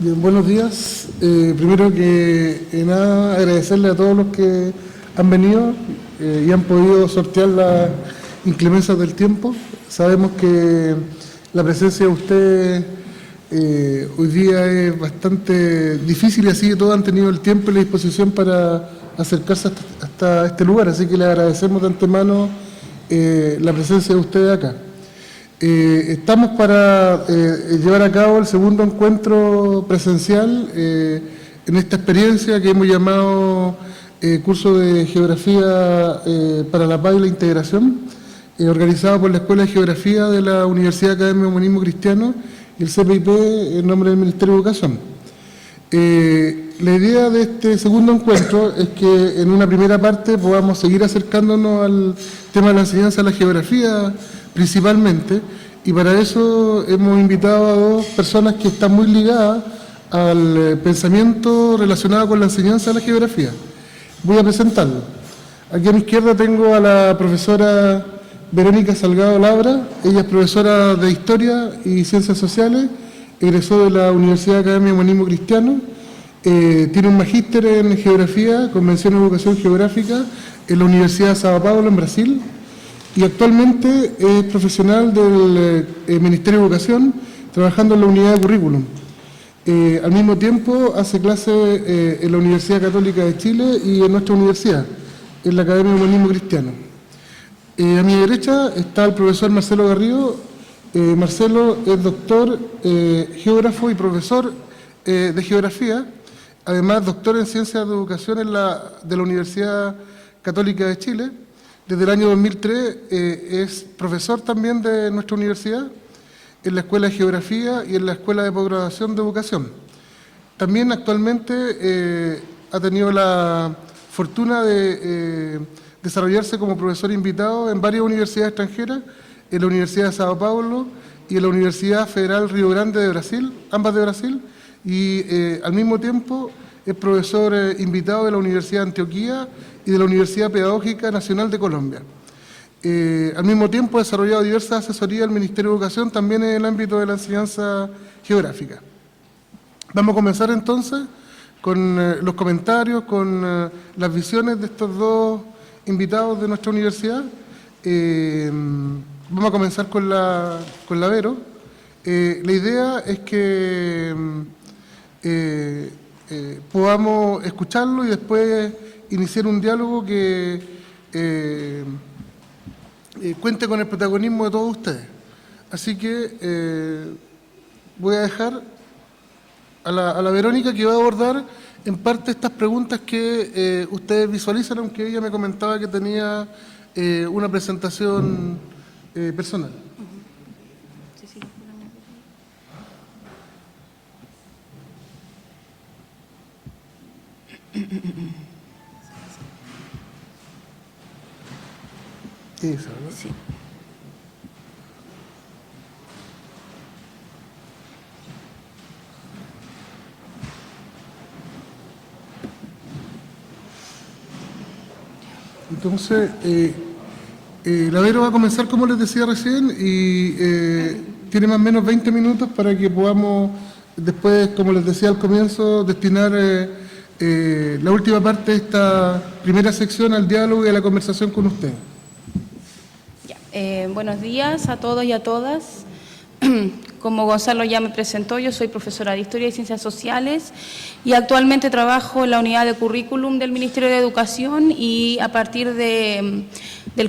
Bien, buenos días. Primero que nada, agradecerle a todos los que han venido y han podido sortear las inclemencias del tiempo. Sabemos que la presencia de ustedes hoy día es bastante difícil y así que todos han tenido el tiempo y la disposición para acercarse hasta este lugar, así que les agradecemos de antemano la presencia de ustedes acá. Estamos para llevar a cabo el segundo encuentro presencial en esta experiencia que hemos llamado Curso de Geografía para la Paz y la Integración, organizado por la Escuela de Geografía de la Universidad Academia de Humanismo Cristiano y el CPIP en nombre del Ministerio de Educación. La idea de este segundo encuentro es que en una primera parte podamos seguir acercándonos al tema de la enseñanza de la geografía principalmente, y para eso hemos invitado a dos personas que están muy ligadas al pensamiento relacionado con la enseñanza de la geografía. Voy a presentarlo. Aquí a mi izquierda tengo a la profesora Verónica Salgado Labra. Ella es profesora de Historia y Ciencias Sociales, egresó de la Universidad Academia de Humanismo Cristiano, tiene un magíster en Geografía con mención en Educación Geográfica en la Universidad de Sao Paulo, en Brasil, y actualmente es profesional del Ministerio de Educación, trabajando en la unidad de currículum. Al mismo tiempo hace clases en la Universidad Católica de Chile y en nuestra universidad, en la Academia de Humanismo Cristiano. A mi derecha está el profesor Marcelo Garrido. Marcelo es doctor, geógrafo y profesor de Geografía, además doctor en Ciencias de Educación de la Universidad Católica de Chile. Desde el año 2003 es profesor también de nuestra universidad, en la Escuela de Geografía y en la Escuela de Posgraduación de Educación. También actualmente ha tenido la fortuna de desarrollarse como profesor invitado en varias universidades extranjeras, en la Universidad de Sao Paulo y en la Universidad Federal Río Grande de Brasil, ambas de Brasil, y al mismo tiempo es profesor invitado de la Universidad de Antioquia y de la Universidad Pedagógica Nacional de Colombia. Al mismo tiempo ha desarrollado diversas asesorías al Ministerio de Educación, también en el ámbito de la enseñanza geográfica. Vamos a comenzar entonces con los comentarios, con las visiones de estos dos invitados de nuestra universidad. Vamos a comenzar con la Vero. La idea es que podamos escucharlo y después iniciar un diálogo que cuente con el protagonismo de todos ustedes. Así que voy a dejar a la Verónica, que va a abordar en parte estas preguntas que ustedes visualizan, aunque ella me comentaba que tenía una presentación personal. Esa, ¿no? Sí. Entonces, la Vero va a comenzar, como les decía recién, y tiene más o menos 20 minutos para que podamos, después, como les decía al comienzo, destinar la última parte de esta primera sección al diálogo y a la conversación con ustedes. Buenos días a todos y a todas. Como Gonzalo ya me presentó, yo soy profesora de Historia y Ciencias Sociales y actualmente trabajo en la unidad de currículum del Ministerio de Educación, y a partir del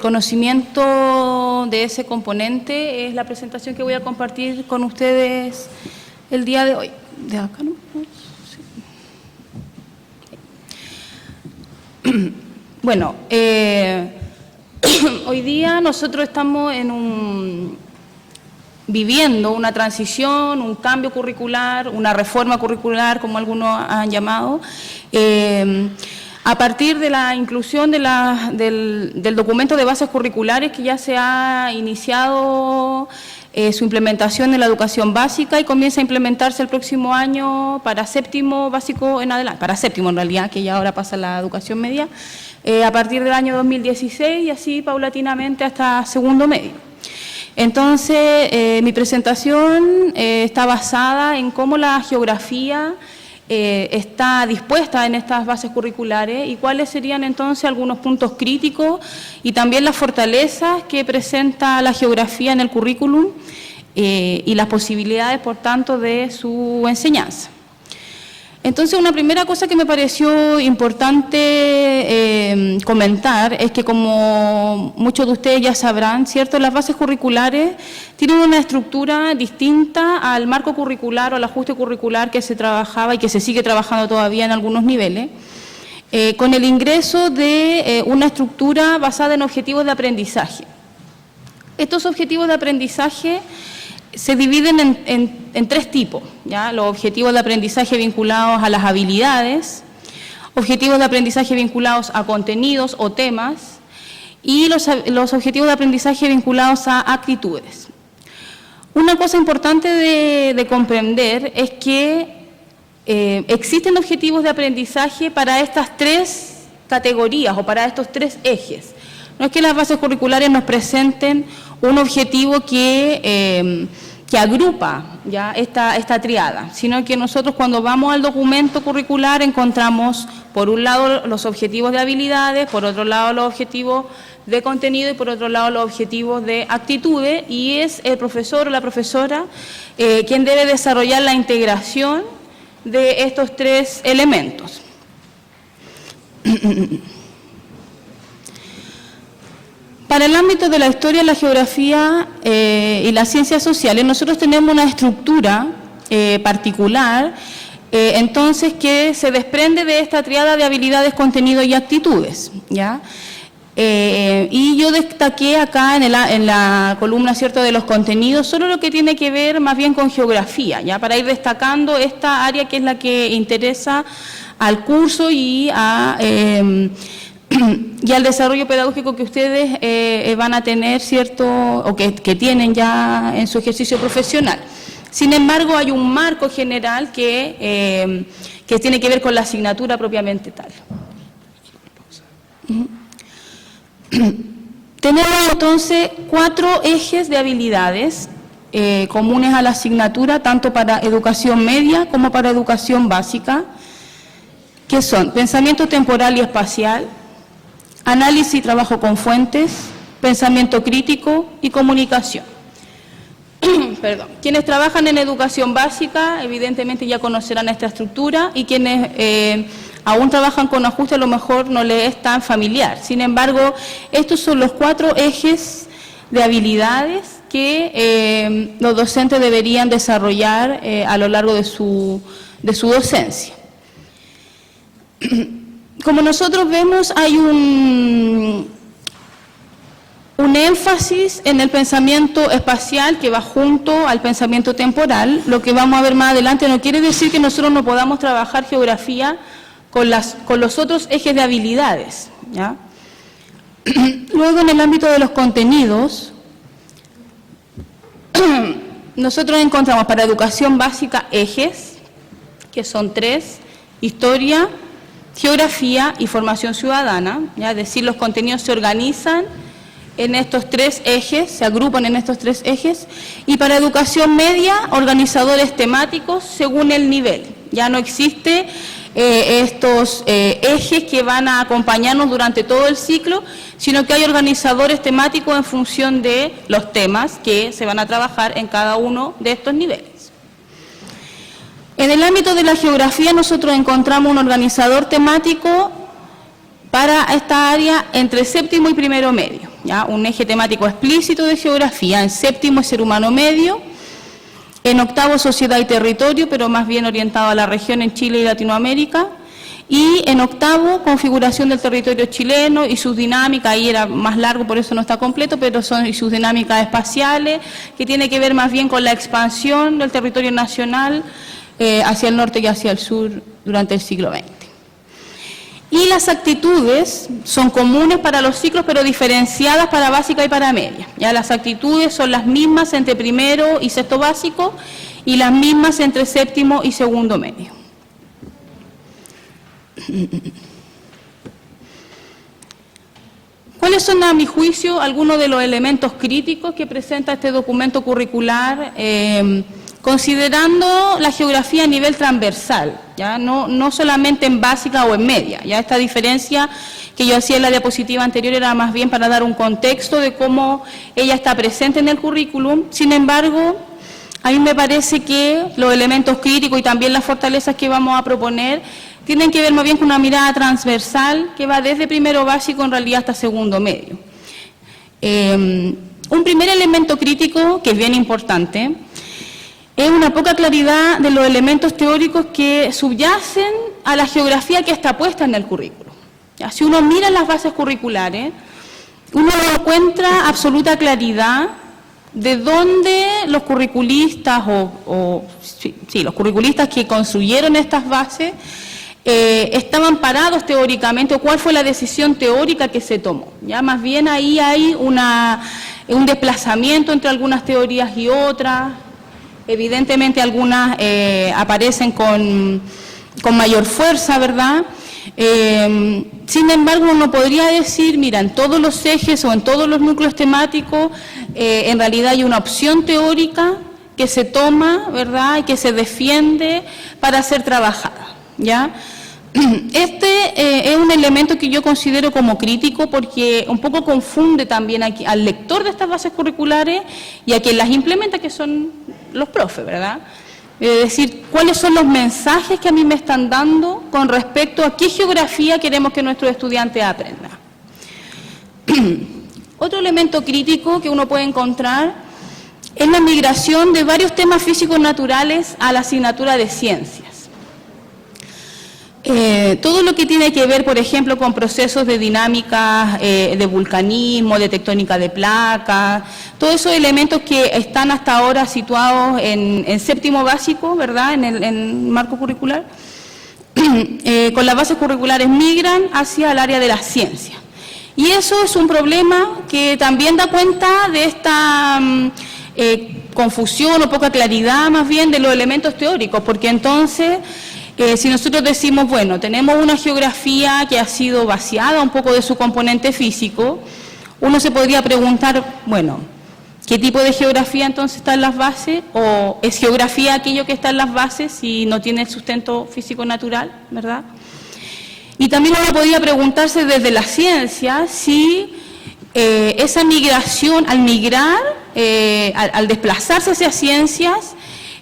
conocimiento de ese componente es la presentación que voy a compartir con ustedes el día de hoy. De acá, ¿no? Sí. Bueno, hoy día nosotros estamos viviendo una transición, un cambio curricular, una reforma curricular, como algunos han llamado, a partir de la inclusión del documento de bases curriculares, que ya se ha iniciado su implementación en la educación básica y comienza a implementarse el próximo año para séptimo básico en adelante, para séptimo en realidad, que ya ahora pasa la educación media, a partir del año 2016 y así paulatinamente hasta segundo medio. Entonces, mi presentación está basada en cómo la geografía está dispuesta en estas bases curriculares y cuáles serían entonces algunos puntos críticos y también las fortalezas que presenta la geografía en el currículum y las posibilidades, por tanto, de su enseñanza. Entonces, una primera cosa que me pareció importante comentar es que, como muchos de ustedes ya sabrán, ¿cierto?, las bases curriculares tienen una estructura distinta al marco curricular o al ajuste curricular que se trabajaba y que se sigue trabajando todavía en algunos niveles, con el ingreso de una estructura basada en objetivos de aprendizaje. Estos objetivos de aprendizaje se dividen en tres tipos, ¿ya? Los objetivos de aprendizaje vinculados a las habilidades, objetivos de aprendizaje vinculados a contenidos o temas y los objetivos de aprendizaje vinculados a actitudes. Una cosa importante de comprender es que existen objetivos de aprendizaje para estas tres categorías o para estos tres ejes. No es que las bases curriculares nos presenten un objetivo que agrupa ya esta triada, sino que nosotros cuando vamos al documento curricular encontramos por un lado los objetivos de habilidades, por otro lado los objetivos de contenido y por otro lado los objetivos de actitudes, y es el profesor o la profesora quien debe desarrollar la integración de estos tres elementos. Para el ámbito de la historia, la geografía y las ciencias sociales, nosotros tenemos una estructura particular, entonces, que se desprende de esta triada de habilidades, contenido y actitudes, ¿ya? Y yo destaqué acá en la columna, ¿cierto?, de los contenidos, solo lo que tiene que ver más bien con geografía, ¿ya? Para ir destacando esta área que es la que interesa al curso y al desarrollo pedagógico que ustedes van a tener, ¿cierto?, o que tienen ya en su ejercicio profesional. Sin embargo, hay un marco general que tiene que ver con la asignatura propiamente tal. Tenemos entonces 4 ejes de habilidades comunes a la asignatura, tanto para educación media como para educación básica, que son pensamiento temporal y espacial, análisis y trabajo con fuentes, pensamiento crítico y comunicación. Perdón. Quienes trabajan en educación básica, evidentemente ya conocerán esta estructura, y quienes aún trabajan con ajuste a lo mejor no les es tan familiar. Sin embargo, estos son los 4 ejes de habilidades que los docentes deberían desarrollar a lo largo de su docencia. Como nosotros vemos, hay un énfasis en el pensamiento espacial que va junto al pensamiento temporal. Lo que vamos a ver más adelante no quiere decir que nosotros no podamos trabajar geografía con los otros ejes de habilidades, ¿ya? Luego, en el ámbito de los contenidos, nosotros encontramos para educación básica ejes, que son 3, historia, geografía y formación ciudadana, ¿ya? Es decir, los contenidos se organizan en estos 3 ejes, se agrupan en estos 3 ejes, y para educación media, organizadores temáticos según el nivel. Ya no existe estos ejes que van a acompañarnos durante todo el ciclo, sino que hay organizadores temáticos en función de los temas que se van a trabajar en cada uno de estos niveles. En el ámbito de la geografía, nosotros encontramos un organizador temático para esta área entre séptimo y primero medio, ¿ya? Un eje temático explícito de geografía. En séptimo es ser humano medio, en octavo sociedad y territorio, pero más bien orientado a la región en Chile y Latinoamérica, y en octavo configuración del territorio chileno y sus dinámicas. Ahí era más largo, por eso no está completo, pero son sus dinámicas espaciales, que tiene que ver más bien con la expansión del territorio nacional hacia el norte y hacia el sur durante el siglo XX. Y las actitudes son comunes para los ciclos, pero diferenciadas para básica y para media. Ya las actitudes son las mismas entre primero y sexto básico y las mismas entre séptimo y segundo medio. ¿Cuáles son, a mi juicio, algunos de los elementos críticos que presenta este documento curricular, considerando la geografía a nivel transversal, ¿ya? No solamente en básica o en media? Ya esta diferencia que yo hacía en la diapositiva anterior era más bien para dar un contexto de cómo ella está presente en el currículum. Sin embargo, a mí me parece que los elementos críticos y también las fortalezas que vamos a proponer tienen que ver más bien con una mirada transversal que va desde primero básico en realidad hasta segundo medio. Un primer elemento crítico, que es bien importante, es una poca claridad de los elementos teóricos que subyacen a la geografía que está puesta en el currículo. Ya, si uno mira las bases curriculares, uno encuentra absoluta claridad de dónde los curriculistas los curriculistas que construyeron estas bases estaban parados teóricamente, o cuál fue la decisión teórica que se tomó. Ya más bien ahí hay un desplazamiento entre algunas teorías y otras. Evidentemente algunas aparecen con mayor fuerza, ¿verdad? Sin embargo, uno podría decir, mira, en todos los ejes o en todos los núcleos temáticos, en realidad hay una opción teórica que se toma, ¿verdad?, y que se defiende para ser trabajada, ¿ya? Este es un elemento que yo considero como crítico porque un poco confunde también al lector de estas bases curriculares y a quien las implementa, que son los profes, ¿verdad? Es decir, cuáles son los mensajes que a mí me están dando con respecto a qué geografía queremos que nuestros estudiantes aprendan. Otro elemento crítico que uno puede encontrar es la migración de varios temas físicos naturales a la asignatura de ciencias. Todo lo que tiene que ver, por ejemplo, con procesos de dinámica, de vulcanismo, de tectónica de placas, todos esos elementos que están hasta ahora situados en séptimo básico, ¿verdad?, en el marco curricular, con las bases curriculares migran hacia el área de las ciencias. Y eso es un problema que también da cuenta de esta confusión o poca claridad más bien de los elementos teóricos, porque entonces si nosotros decimos, bueno, tenemos una geografía que ha sido vaciada un poco de su componente físico, uno se podría preguntar, bueno, ¿qué tipo de geografía entonces está en las bases? ¿O es geografía aquello que está en las bases si no tiene el sustento físico natural, ¿verdad? Y también uno podría preguntarse desde la ciencia si esa migración, al migrar, al desplazarse hacia ciencias,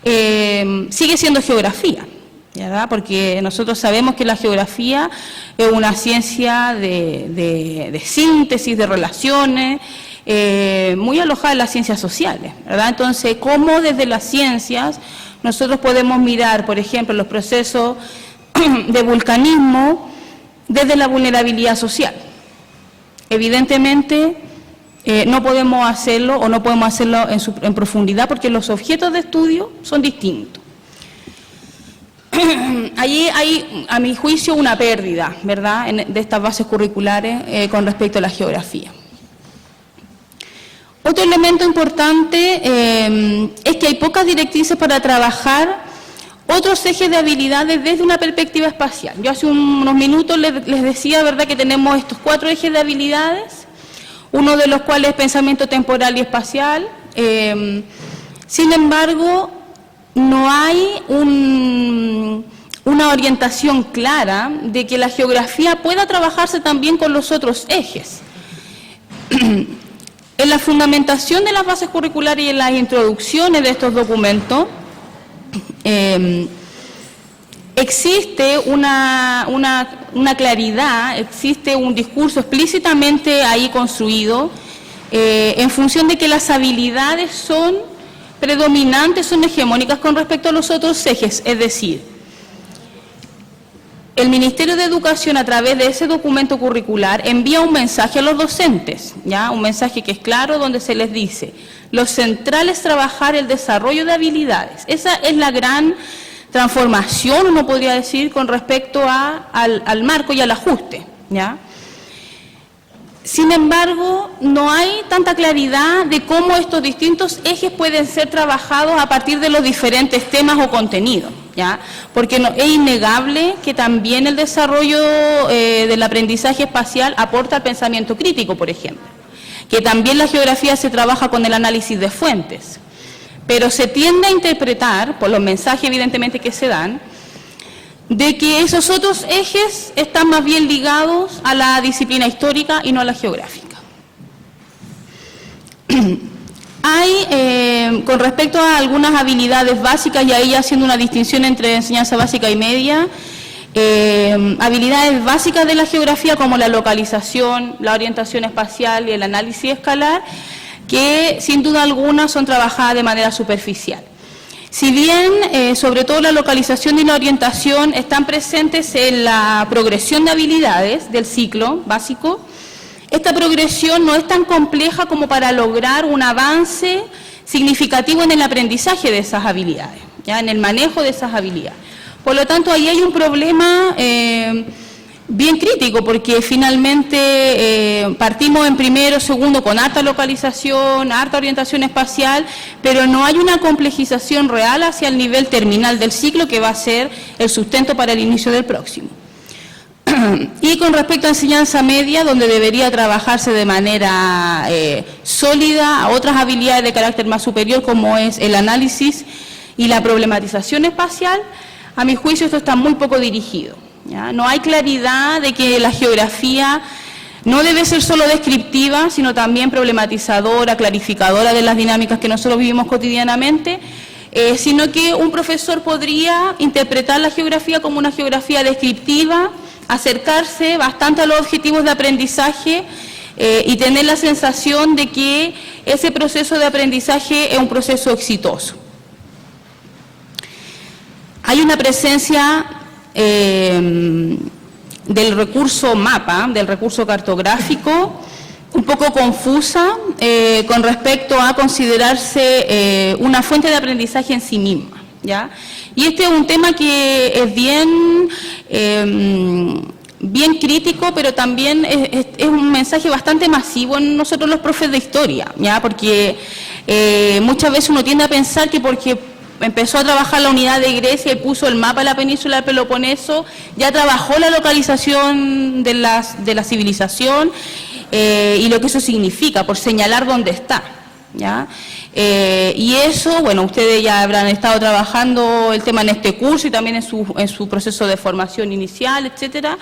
sigue siendo geografía, ¿verdad? Porque nosotros sabemos que la geografía es una ciencia de síntesis, de relaciones, muy alojada en las ciencias sociales, ¿verdad? Entonces, ¿cómo desde las ciencias nosotros podemos mirar, por ejemplo, los procesos de vulcanismo desde la vulnerabilidad social? Evidentemente, no podemos hacerlo o no podemos hacerlo en profundidad porque los objetos de estudio son distintos. Allí hay, a mi juicio, una pérdida, ¿verdad?, de estas bases curriculares con respecto a la geografía. Otro elemento importante es que hay pocas directrices para trabajar otros ejes de habilidades desde una perspectiva espacial. Yo hace unos minutos les decía, ¿verdad?, que tenemos estos 4 ejes de habilidades, uno de los cuales es pensamiento temporal y espacial. Sin embargo, no hay una orientación clara de que la geografía pueda trabajarse también con los otros ejes. En la fundamentación de las bases curriculares y en las introducciones de estos documentos, existe una claridad, existe un discurso explícitamente ahí construido en función de que las habilidades son predominantes, son hegemónicas con respecto a los otros ejes, es decir, el Ministerio de Educación a través de ese documento curricular envía un mensaje a los docentes, ¿ya? Un mensaje que es claro donde se les dice, lo central es trabajar el desarrollo de habilidades. Esa es la gran transformación, uno podría decir, con respecto al marco y al ajuste, ¿ya? Sin embargo, no hay tanta claridad de cómo estos distintos ejes pueden ser trabajados a partir de los diferentes temas o contenidos, ¿ya? Porque es innegable que también el desarrollo del aprendizaje espacial aporta al pensamiento crítico, por ejemplo, que también la geografía se trabaja con el análisis de fuentes, pero se tiende a interpretar, por los mensajes evidentemente que se dan, de que esos otros ejes están más bien ligados a la disciplina histórica y no a la geográfica. Hay, con respecto a algunas habilidades básicas, y ahí haciendo una distinción entre enseñanza básica y media, habilidades básicas de la geografía como la localización, la orientación espacial y el análisis escalar, que sin duda alguna son trabajadas de manera superficial. Si bien, sobre todo la localización y la orientación están presentes en la progresión de habilidades del ciclo básico, esta progresión no es tan compleja como para lograr un avance significativo en el aprendizaje de esas habilidades, ¿ya? En el manejo de esas habilidades. Por lo tanto, ahí hay un problema bien crítico, porque finalmente partimos en primero, segundo con harta localización, harta orientación espacial, pero no hay una complejización real hacia el nivel terminal del ciclo que va a ser el sustento para el inicio del próximo. Y con respecto a enseñanza media, donde debería trabajarse de manera sólida a otras habilidades de carácter más superior, como es el análisis y la problematización espacial, a mi juicio esto está muy poco dirigido, ¿ya? No hay claridad de que la geografía no debe ser solo descriptiva, sino también problematizadora, clarificadora de las dinámicas que nosotros vivimos cotidianamente, sino que un profesor podría interpretar la geografía como una geografía descriptiva, acercarse bastante a los objetivos de aprendizaje y tener la sensación de que ese proceso de aprendizaje es un proceso exitoso. Hay una presencia del recurso mapa, del recurso cartográfico, un poco confusa con respecto a considerarse una fuente de aprendizaje en sí misma, ¿ya? Y este es un tema que es bien crítico, pero también es un mensaje bastante masivo en nosotros los profes de historia, ¿ya? Porque muchas veces uno tiende a pensar que porque empezó a trabajar la unidad de Grecia y puso el mapa de la península del Peloponeso, ya trabajó la localización de la civilización y lo que eso significa, por señalar dónde está, ¿ya? Y eso, bueno, ustedes ya habrán estado trabajando el tema en este curso y también en su proceso de formación inicial, etcétera,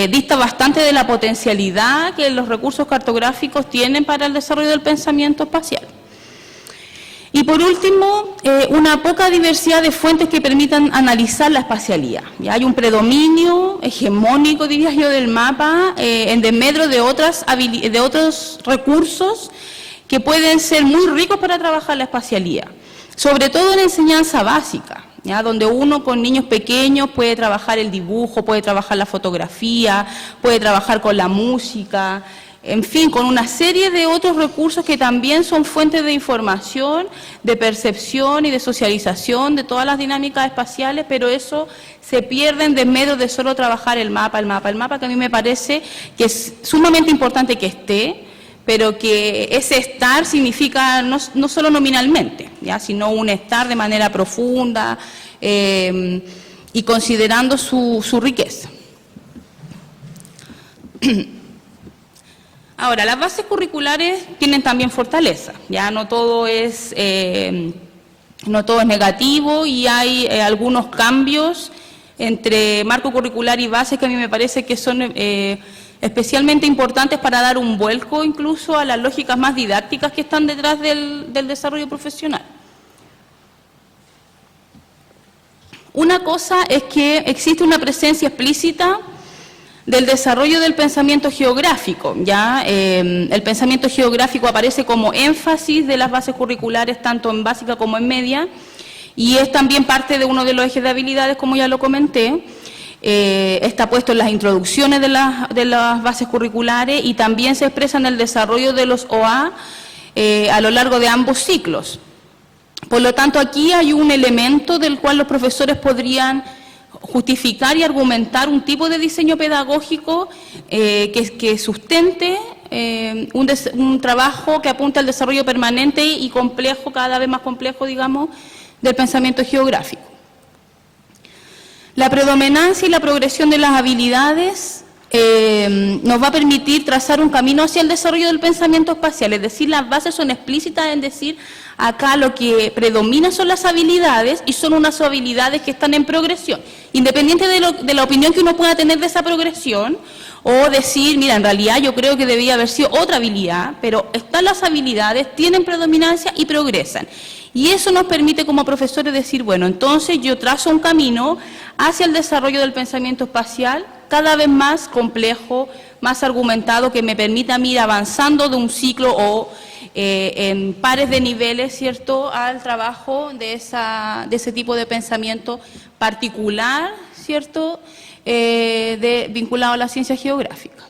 dista bastante de la potencialidad que los recursos cartográficos tienen para el desarrollo del pensamiento espacial. Y por último, una poca diversidad de fuentes que permitan analizar la espacialidad. ¿Ya? Hay un predominio hegemónico, diría yo, del mapa en desmedro de otros recursos que pueden ser muy ricos para trabajar la espacialidad, sobre todo en enseñanza básica, ¿ya? Donde uno con niños pequeños puede trabajar el dibujo, puede trabajar la fotografía, puede trabajar con la música, en fin, con una serie de otros recursos que también son fuentes de información, de percepción y de socialización de todas las dinámicas espaciales, pero eso se pierde en desmedro de solo trabajar el mapa, que a mí me parece que es sumamente importante que esté, pero que ese estar significa no solo nominalmente, ¿ya? Sino un estar de manera profunda y considerando su riqueza. Ahora, las bases curriculares tienen también fortaleza, ya no todo es negativo y hay algunos cambios entre marco curricular y bases que a mí me parece que son especialmente importantes para dar un vuelco incluso a las lógicas más didácticas que están detrás del desarrollo profesional. Una cosa es que existe una presencia explícita del desarrollo del pensamiento geográfico, ¿ya? El pensamiento geográfico aparece como énfasis de las bases curriculares tanto en básica como en media y es también parte de uno de los ejes de habilidades, como ya lo comenté. Está puesto en las introducciones de las bases curriculares y también se expresa en el desarrollo de los OA a lo largo de ambos ciclos. Por lo tanto, aquí hay un elemento del cual los profesores podrían justificar y argumentar un tipo de diseño pedagógico que sustente un trabajo que apunte al desarrollo permanente y complejo, cada vez más complejo, digamos, del pensamiento geográfico. La predominancia y la progresión de las habilidades nos va a permitir trazar un camino hacia el desarrollo del pensamiento espacial, es decir, las bases son explícitas en decir acá lo que predomina son las habilidades y son unas habilidades que están en progresión, independiente de la opinión que uno pueda tener de esa progresión, o decir, mira, en realidad yo creo que debía haber sido otra habilidad, pero están las habilidades, tienen predominancia y progresan. Y eso nos permite como profesores decir, bueno, entonces yo trazo un camino hacia el desarrollo del pensamiento espacial cada vez más complejo, más argumentado, que me permita ir avanzando de un ciclo o en pares de niveles, ¿cierto?, al trabajo de ese tipo de pensamiento particular, ¿cierto?, vinculado a la ciencia geográfica.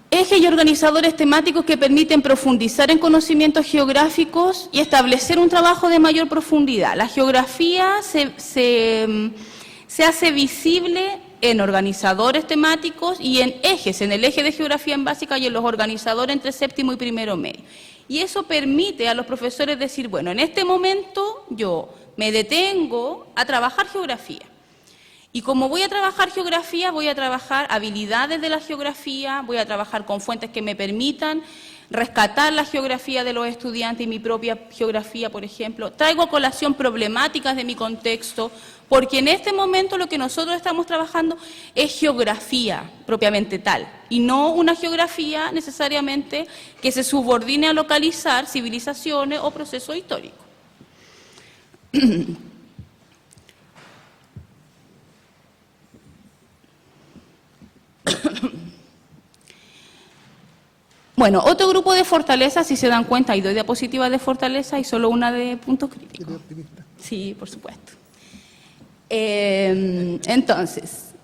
Ejes y organizadores temáticos que permiten profundizar en conocimientos geográficos y establecer un trabajo de mayor profundidad. La geografía se hace visible en organizadores temáticos y en ejes, en el eje de geografía en básica y en los organizadores entre séptimo y primero medio. Y eso permite a los profesores decir, bueno, en este momento yo me detengo a trabajar geografía. Y como voy a trabajar geografía, voy a trabajar habilidades de la geografía, voy a trabajar con fuentes que me permitan rescatar la geografía de los estudiantes y mi propia geografía, por ejemplo. Traigo a colación problemáticas de mi contexto, porque en este momento lo que nosotros estamos trabajando es geografía propiamente tal, y no una geografía necesariamente que se subordine a localizar civilizaciones o procesos históricos. Bueno, otro grupo de fortalezas, si se dan cuenta, hay 2 diapositivas de fortaleza y solo una de puntos críticos. Sí, por supuesto. Entonces,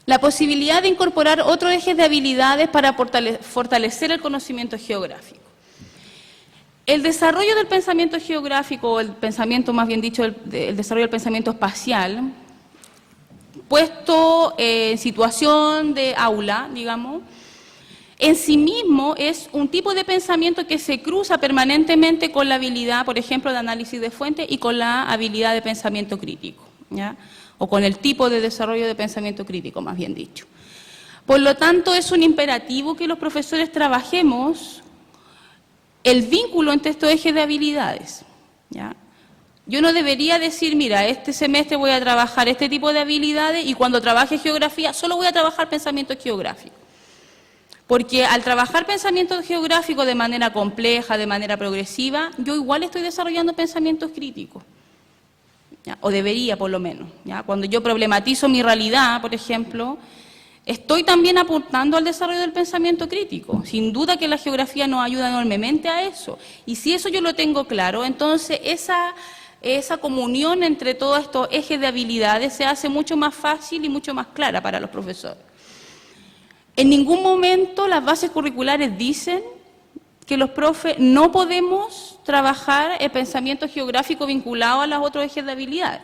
la posibilidad de incorporar otros ejes de habilidades para fortalecer el conocimiento geográfico. El desarrollo del pensamiento geográfico, o el pensamiento, más bien dicho, el desarrollo del pensamiento espacial, puesto en situación de aula, digamos, en sí mismo es un tipo de pensamiento que se cruza permanentemente con la habilidad, por ejemplo, de análisis de fuentes y con la habilidad de pensamiento crítico, ¿ya? O con el tipo de desarrollo de pensamiento crítico, más bien dicho. Por lo tanto, es un imperativo que los profesores trabajemos el vínculo entre estos ejes de habilidades, ¿ya? Yo no debería decir, mira, este semestre voy a trabajar este tipo de habilidades y cuando trabaje geografía solo voy a trabajar pensamiento geográfico. Porque al trabajar pensamiento geográfico de manera compleja, de manera progresiva, yo igual estoy desarrollando pensamientos críticos, ¿ya? O debería por lo menos, ¿ya? Cuando yo problematizo mi realidad, por ejemplo, estoy también apuntando al desarrollo del pensamiento crítico. Sin duda que la geografía nos ayuda enormemente a eso. Y si eso yo lo tengo claro, entonces esa comunión entre todos estos ejes de habilidades se hace mucho más fácil y mucho más clara para los profesores. En ningún momento las bases curriculares dicen que los profes no podemos trabajar el pensamiento geográfico vinculado a los otros ejes de habilidades.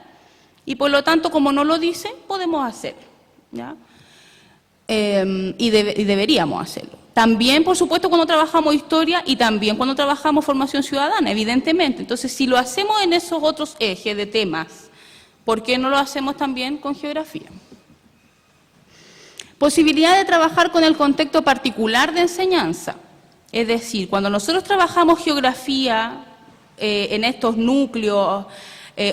Y por lo tanto, como no lo dicen, podemos hacerlo, ¿ya? Y deberíamos hacerlo. También, por supuesto, cuando trabajamos historia y también cuando trabajamos formación ciudadana, evidentemente. Entonces, si lo hacemos en esos otros ejes de temas, ¿por qué no lo hacemos también con geografía? Posibilidad de trabajar con el contexto particular de enseñanza. Es decir, cuando nosotros trabajamos geografía en estos núcleos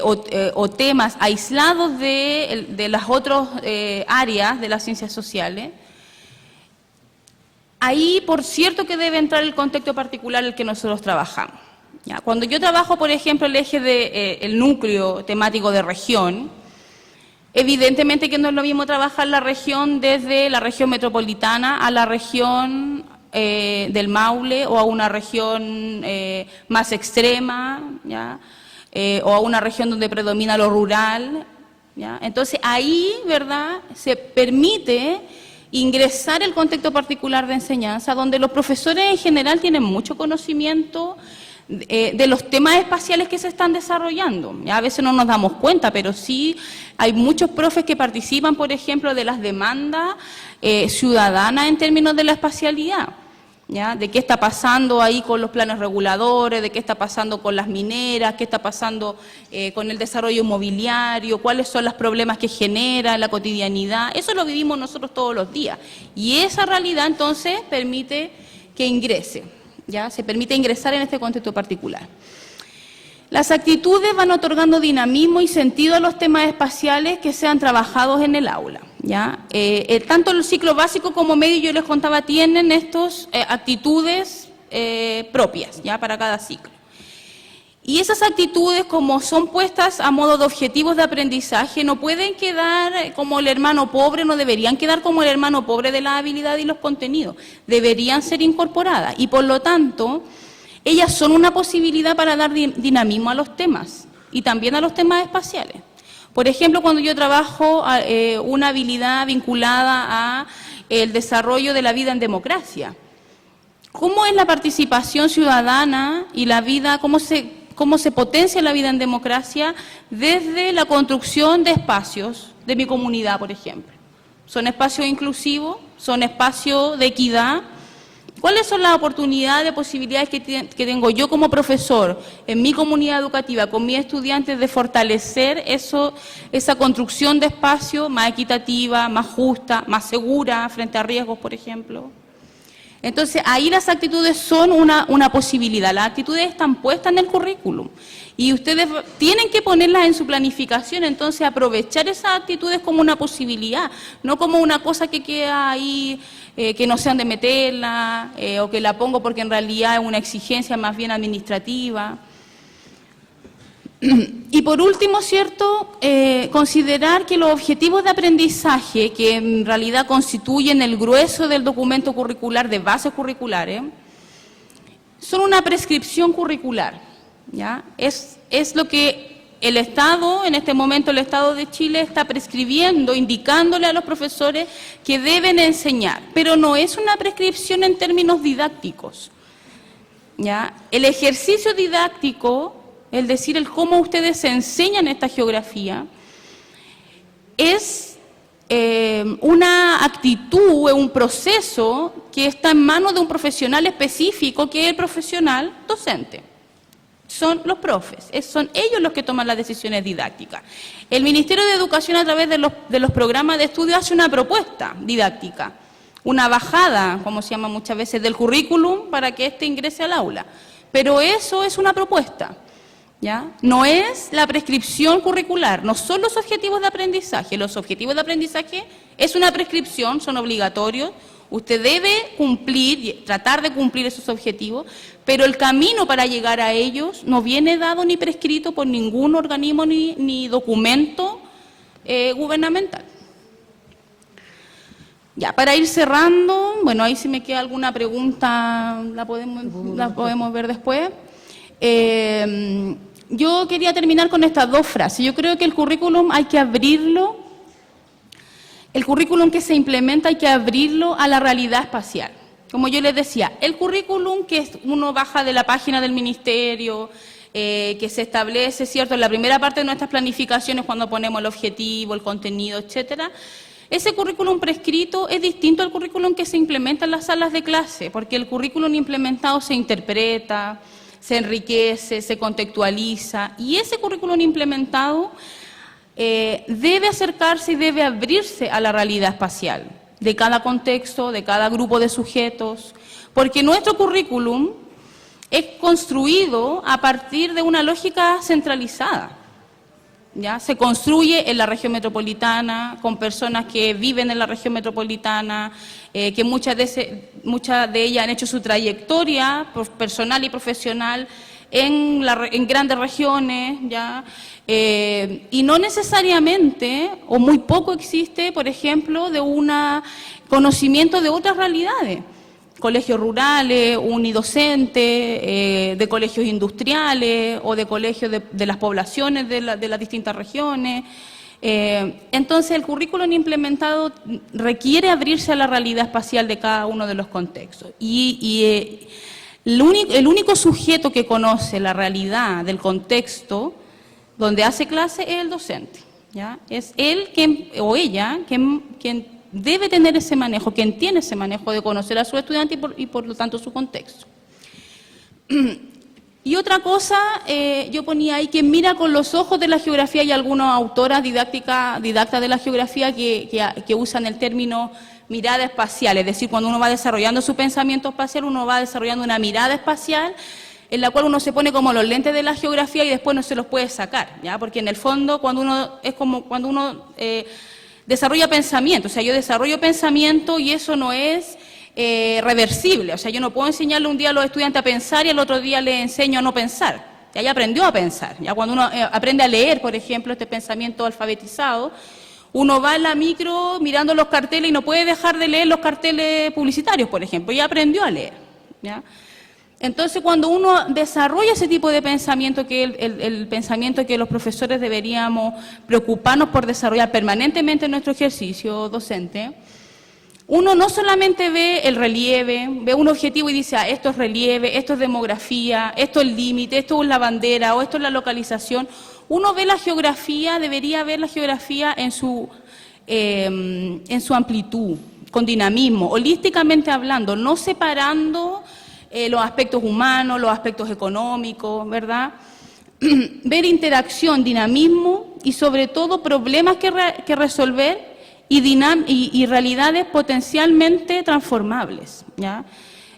o temas aislados de las otras áreas de las ciencias sociales, ahí, por cierto, que debe entrar el contexto particular en el que nosotros trabajamos, ¿ya? Cuando yo trabajo, por ejemplo, el eje del núcleo temático de región, evidentemente que no es lo mismo trabajar la región desde la región metropolitana a la región del Maule o a una región más extrema, ¿ya? O a una región donde predomina lo rural, ¿ya? Entonces ahí, ¿verdad?, se permite ingresar el contexto particular de enseñanza, donde los profesores en general tienen mucho conocimiento de los temas espaciales que se están desarrollando. A veces no nos damos cuenta, pero sí hay muchos profes que participan, por ejemplo, de las demandas ciudadanas en términos de la espacialidad. ¿ya? De qué está pasando ahí con los planes reguladores, de qué está pasando con las mineras, qué está pasando con el desarrollo inmobiliario, cuáles son los problemas que genera la cotidianidad. Eso lo vivimos nosotros todos los días. Y esa realidad entonces permite que ingrese, ¿ya? Se permite ingresar en este contexto particular. Las actitudes van otorgando dinamismo y sentido a los temas espaciales que sean trabajados en el aula, ¿ya? Tanto el ciclo básico como medio, yo les contaba, tienen estas actitudes propias, ¿ya? Para cada ciclo. Y esas actitudes, como son puestas a modo de objetivos de aprendizaje, no pueden quedar como el hermano pobre, no deberían quedar como el hermano pobre de la habilidad y los contenidos, deberían ser incorporadas y por lo tanto ellas son una posibilidad para dar dinamismo a los temas y también a los temas espaciales. Por ejemplo, cuando yo trabajo una habilidad vinculada a el desarrollo de la vida en democracia, ¿cómo es la participación ciudadana y la vida, cómo se potencia la vida en democracia desde la construcción de espacios de mi comunidad, por ejemplo? ¿Son espacios inclusivos? ¿Son espacios de equidad? ¿Cuáles son las oportunidades, de posibilidades que tengo yo como profesor en mi comunidad educativa, con mis estudiantes, de fortalecer esa construcción de espacio más equitativa, más justa, más segura frente a riesgos, por ejemplo? Entonces, ahí las actitudes son una posibilidad. Las actitudes están puestas en el currículum y ustedes tienen que ponerlas en su planificación, entonces aprovechar esas actitudes como una posibilidad, no como una cosa que queda ahí, que no sean de meterla, o que la pongo porque en realidad es una exigencia más bien administrativa. Y por último, ¿cierto?, considerar que los objetivos de aprendizaje, que en realidad constituyen el grueso del documento curricular de bases curriculares, son una prescripción curricular, ¿ya? Es lo que el Estado, en este momento el Estado de Chile, está prescribiendo, indicándole a los profesores que deben enseñar, pero no es una prescripción en términos didácticos, ¿ya? El ejercicio didáctico, es decir, el cómo ustedes enseñan esta geografía, es una actitud, un proceso que está en manos de un profesional específico, que es el profesional docente. Son los profes, son ellos los que toman las decisiones didácticas. El Ministerio de Educación, a través de los programas de estudio, hace una propuesta didáctica, una bajada, como se llama muchas veces, del currículum para que éste ingrese al aula. Pero eso es una propuesta, ¿ya? No es la prescripción curricular, no son los objetivos de aprendizaje. Los objetivos de aprendizaje es una prescripción, son obligatorios. Usted debe cumplir, tratar de cumplir esos objetivos, pero el camino para llegar a ellos no viene dado ni prescrito por ningún organismo ni documento gubernamental. Ya, para ir cerrando, bueno, ahí si me queda alguna pregunta la podemos ver después. Yo quería terminar con estas dos frases. Yo creo que el currículum hay que abrirlo. El currículum que se implementa hay que abrirlo a la realidad espacial. Como yo les decía, el currículum que uno baja de la página del ministerio, que se establece, ¿cierto?, en la primera parte de nuestras planificaciones, cuando ponemos el objetivo, el contenido, etcétera, ese currículum prescrito es distinto al currículum que se implementa en las salas de clase, porque el currículum implementado se interpreta, se enriquece, se contextualiza, y ese currículum implementado debe acercarse y debe abrirse a la realidad espacial de cada contexto, de cada grupo de sujetos, porque nuestro currículum es construido a partir de una lógica centralizada, ¿ya? Se construye en la región metropolitana, con personas que viven en la región metropolitana, que muchas de ellas han hecho su trayectoria personal y profesional en grandes regiones, ¿ya? Y no necesariamente, o muy poco existe, por ejemplo, de un conocimiento de otras realidades, colegios rurales, unidocentes, de colegios industriales o de colegios de las poblaciones de las distintas regiones. Entonces, el currículum implementado requiere abrirse a la realidad espacial de cada uno de los contextos. El único sujeto que conoce la realidad del contexto donde hace clase es el docente, ¿ya? Es él o ella quien debe tener ese manejo, quien tiene ese manejo de conocer a su estudiante y por lo tanto su contexto. Y otra cosa, yo ponía ahí que mira con los ojos de la geografía, y algunas autoras didactas de la geografía que usan el término mirada espacial, es decir, cuando uno va desarrollando su pensamiento espacial, uno va desarrollando una mirada espacial en la cual uno se pone como los lentes de la geografía y después no se los puede sacar, ¿ya? Porque en el fondo cuando uno desarrolla pensamiento, o sea, yo desarrollo pensamiento y eso no es reversible, o sea, yo no puedo enseñarle un día a los estudiantes a pensar y el otro día les enseño a no pensar, ya aprendió a pensar, ya cuando uno aprende a leer, por ejemplo, este pensamiento alfabetizado, uno va en la micro mirando los carteles y no puede dejar de leer los carteles publicitarios, por ejemplo, ya aprendió a leer, ¿ya? Entonces, cuando uno desarrolla ese tipo de pensamiento, que es el pensamiento que los profesores deberíamos preocuparnos por desarrollar permanentemente en nuestro ejercicio docente, uno no solamente ve el relieve, ve un objetivo y dice, esto es relieve, esto es demografía, esto es límite, esto es la bandera o esto es la localización. Uno ve la geografía, debería ver la geografía en su amplitud, con dinamismo, holísticamente hablando, no separando los aspectos humanos, los aspectos económicos, ¿verdad? Ver interacción, dinamismo y sobre todo problemas que resolver y realidades potencialmente transformables, ¿ya?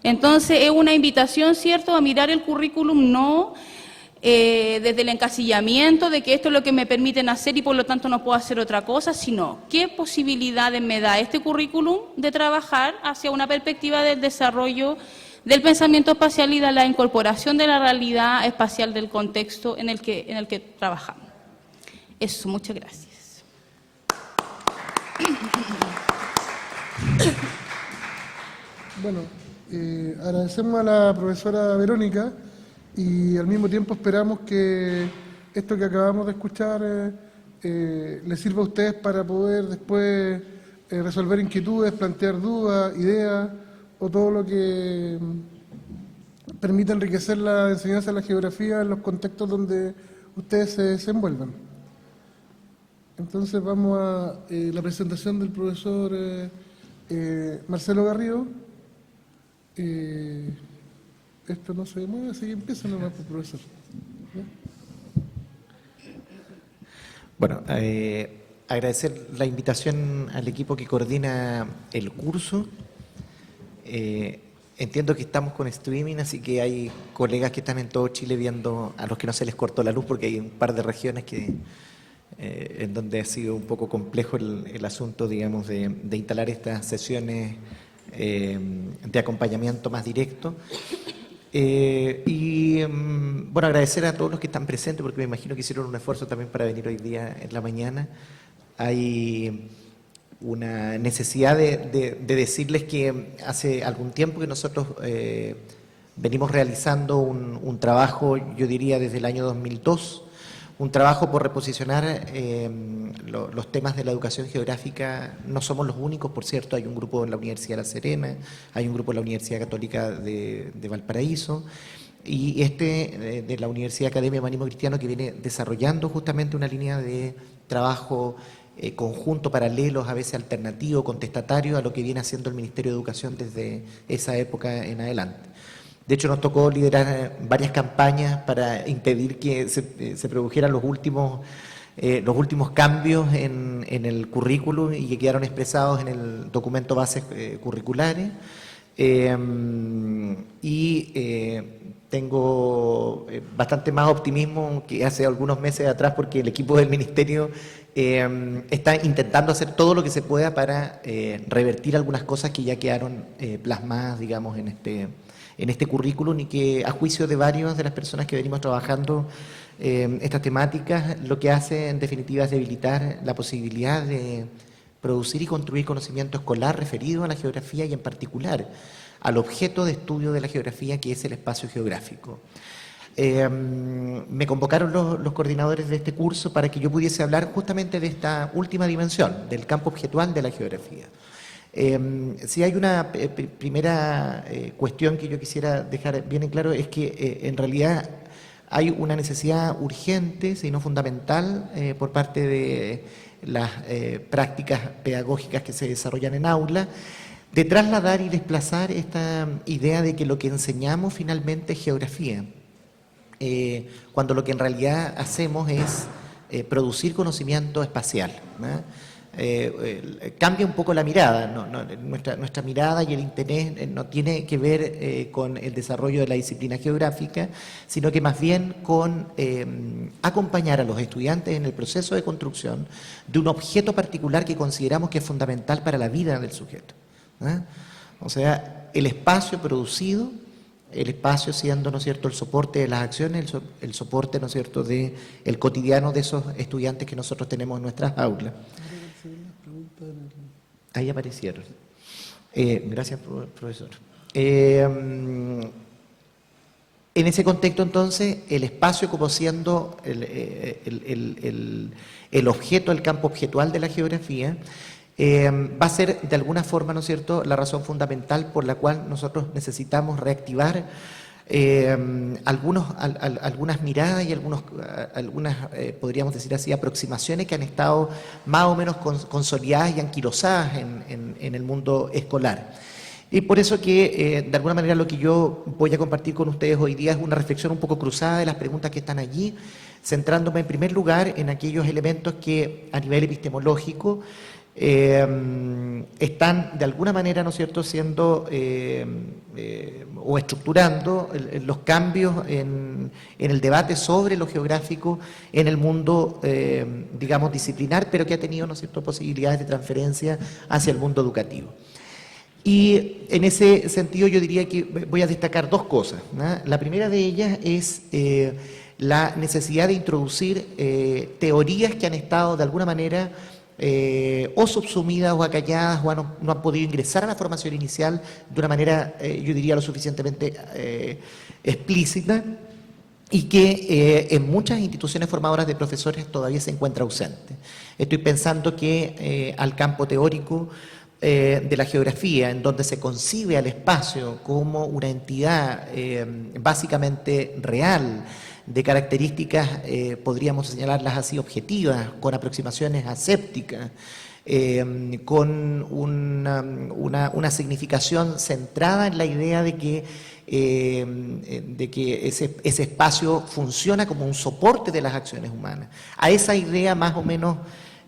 Entonces es una invitación, ¿cierto?, a mirar el currículum no desde el encasillamiento de que esto es lo que me permiten hacer y por lo tanto no puedo hacer otra cosa, sino qué posibilidades me da este currículum de trabajar hacia una perspectiva del desarrollo del pensamiento espacial y de la incorporación de la realidad espacial del contexto en el que trabajamos. Eso, muchas gracias. Bueno, agradecemos a la profesora Verónica y al mismo tiempo esperamos que esto que acabamos de escuchar les sirva a ustedes para poder después resolver inquietudes, plantear dudas, ideas o todo lo que permita enriquecer la enseñanza de la geografía en los contextos donde ustedes se desenvuelvan. Entonces vamos a la presentación del profesor Marcelo Garrido. Esto no se mueve, así que empieza nomás, profesor. Bueno, agradecer la invitación al equipo que coordina el curso. Entiendo que estamos con streaming, así que hay colegas que están en todo Chile viendo, a los que no se les cortó la luz, porque hay un par de regiones en donde ha sido un poco complejo el asunto, digamos, de instalar estas sesiones de acompañamiento más directo. Bueno, agradecer a todos los que están presentes, porque me imagino que hicieron un esfuerzo también para venir hoy día en la mañana. Hay una necesidad de decirles que hace algún tiempo que nosotros venimos realizando un trabajo, yo diría desde el año 2002, un trabajo por reposicionar los temas de la educación geográfica. No somos los únicos, por cierto, hay un grupo en la Universidad de La Serena, hay un grupo en la Universidad Católica de Valparaíso, y de la Universidad Academia Humanismo Cristiano, que viene desarrollando justamente una línea de trabajo conjunto, paralelos, a veces alternativo, contestatario a lo que viene haciendo el Ministerio de Educación desde esa época en adelante. De hecho, nos tocó liderar varias campañas para impedir que se produjeran los últimos cambios en el currículum y que quedaron expresados en el documento bases curriculares. Tengo bastante más optimismo que hace algunos meses atrás, porque el equipo del Ministerio está intentando hacer todo lo que se pueda para revertir algunas cosas que ya quedaron plasmadas, digamos, en este currículum, y que a juicio de varias de las personas que venimos trabajando estas temáticas, lo que hace en definitiva es debilitar la posibilidad de producir y construir conocimiento escolar referido a la geografía y en particular al objeto de estudio de la geografía, que es el espacio geográfico. Me convocaron los coordinadores de este curso para que yo pudiese hablar justamente de esta última dimensión, del campo objetual de la geografía. Si hay una primera cuestión que yo quisiera dejar bien en claro, es que en realidad hay una necesidad urgente, sino fundamental, por parte de las prácticas pedagógicas que se desarrollan en aula, de trasladar y desplazar esta idea de que lo que enseñamos finalmente es geografía, cuando lo que en realidad hacemos es producir conocimiento espacial, ¿no? Cambia un poco la mirada, nuestra mirada y el interés no tiene que ver con el desarrollo de la disciplina geográfica, sino que más bien con acompañar a los estudiantes en el proceso de construcción de un objeto particular que consideramos que es fundamental para la vida del sujeto, ¿eh? O sea, el espacio producido, el espacio siendo, ¿no es cierto?, el soporte de las acciones, el soporte, ¿no es cierto?, del cotidiano de esos estudiantes que nosotros tenemos en nuestras aulas. Ahí aparecieron. Gracias, profesor. En ese contexto, entonces, el espacio como siendo el objeto, el campo objetual de la geografía, va a ser de alguna forma, ¿no es cierto?, la razón fundamental por la cual nosotros necesitamos reactivar algunas miradas y algunas podríamos decir así, aproximaciones que han estado más o menos consolidadas y anquilosadas en el mundo escolar. Y por eso que, de alguna manera, lo que yo voy a compartir con ustedes hoy día es una reflexión un poco cruzada de las preguntas que están allí, centrándome en primer lugar en aquellos elementos que a nivel epistemológico están de alguna manera, ¿no es cierto?, siendo o estructurando los cambios en el debate sobre lo geográfico en el mundo, digamos, disciplinar, pero que ha tenido, ¿no es cierto?, posibilidades de transferencia hacia el mundo educativo. Y en ese sentido yo diría que voy a destacar dos cosas, ¿no? La primera de ellas es la necesidad de introducir teorías que han estado de alguna manera o subsumidas o acalladas o no han podido ingresar a la formación inicial de una manera, yo diría, lo suficientemente explícita, y que en muchas instituciones formadoras de profesores todavía se encuentra ausente. Estoy pensando que al campo teórico de la geografía, en donde se concibe al espacio como una entidad básicamente real, de características, podríamos señalarlas así, objetivas, con aproximaciones asépticas, con una significación centrada en la idea de que ese espacio funciona como un soporte de las acciones humanas. A esa idea más o menos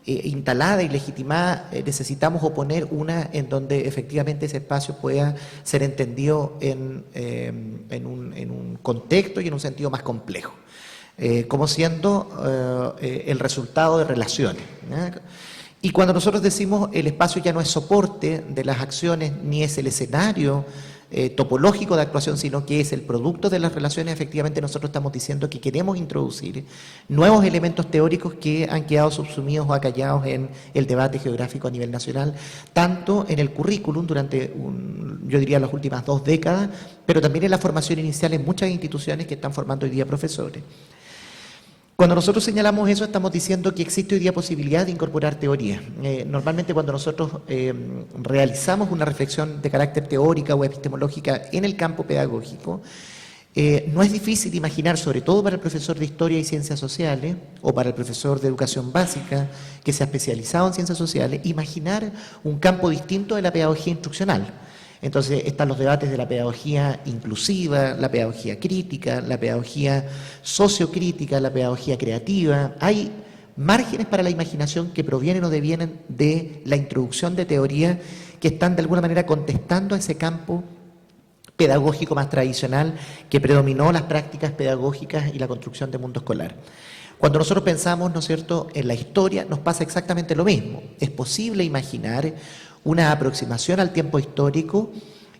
instalada y legitimada, necesitamos oponer una en donde efectivamente ese espacio pueda ser entendido en un contexto y en un sentido más complejo, como siendo el resultado de relaciones, ¿no? Y cuando nosotros decimos el espacio ya no es soporte de las acciones ni es el escenario topológico de actuación, sino que es el producto de las relaciones, efectivamente nosotros estamos diciendo que queremos introducir nuevos elementos teóricos que han quedado subsumidos o acallados en el debate geográfico a nivel nacional, tanto en el currículum durante, yo diría, las últimas 2 décadas, pero también en la formación inicial en muchas instituciones que están formando hoy día profesores. Cuando nosotros señalamos eso, estamos diciendo que existe hoy día posibilidad de incorporar teoría. Normalmente cuando nosotros realizamos una reflexión de carácter teórica o epistemológica en el campo pedagógico, no es difícil imaginar, sobre todo para el profesor de Historia y Ciencias Sociales, o para el profesor de Educación Básica, que se ha especializado en Ciencias Sociales, imaginar un campo distinto de la pedagogía instruccional. Entonces están los debates de la pedagogía inclusiva, la pedagogía crítica, la pedagogía sociocrítica, la pedagogía creativa. Hay márgenes para la imaginación que provienen o devienen de la introducción de teoría que están de alguna manera contestando a ese campo pedagógico más tradicional que predominó las prácticas pedagógicas y la construcción de mundo escolar. Cuando nosotros pensamos, ¿no es cierto?, en la historia, nos pasa exactamente lo mismo. Es posible imaginar una aproximación al tiempo histórico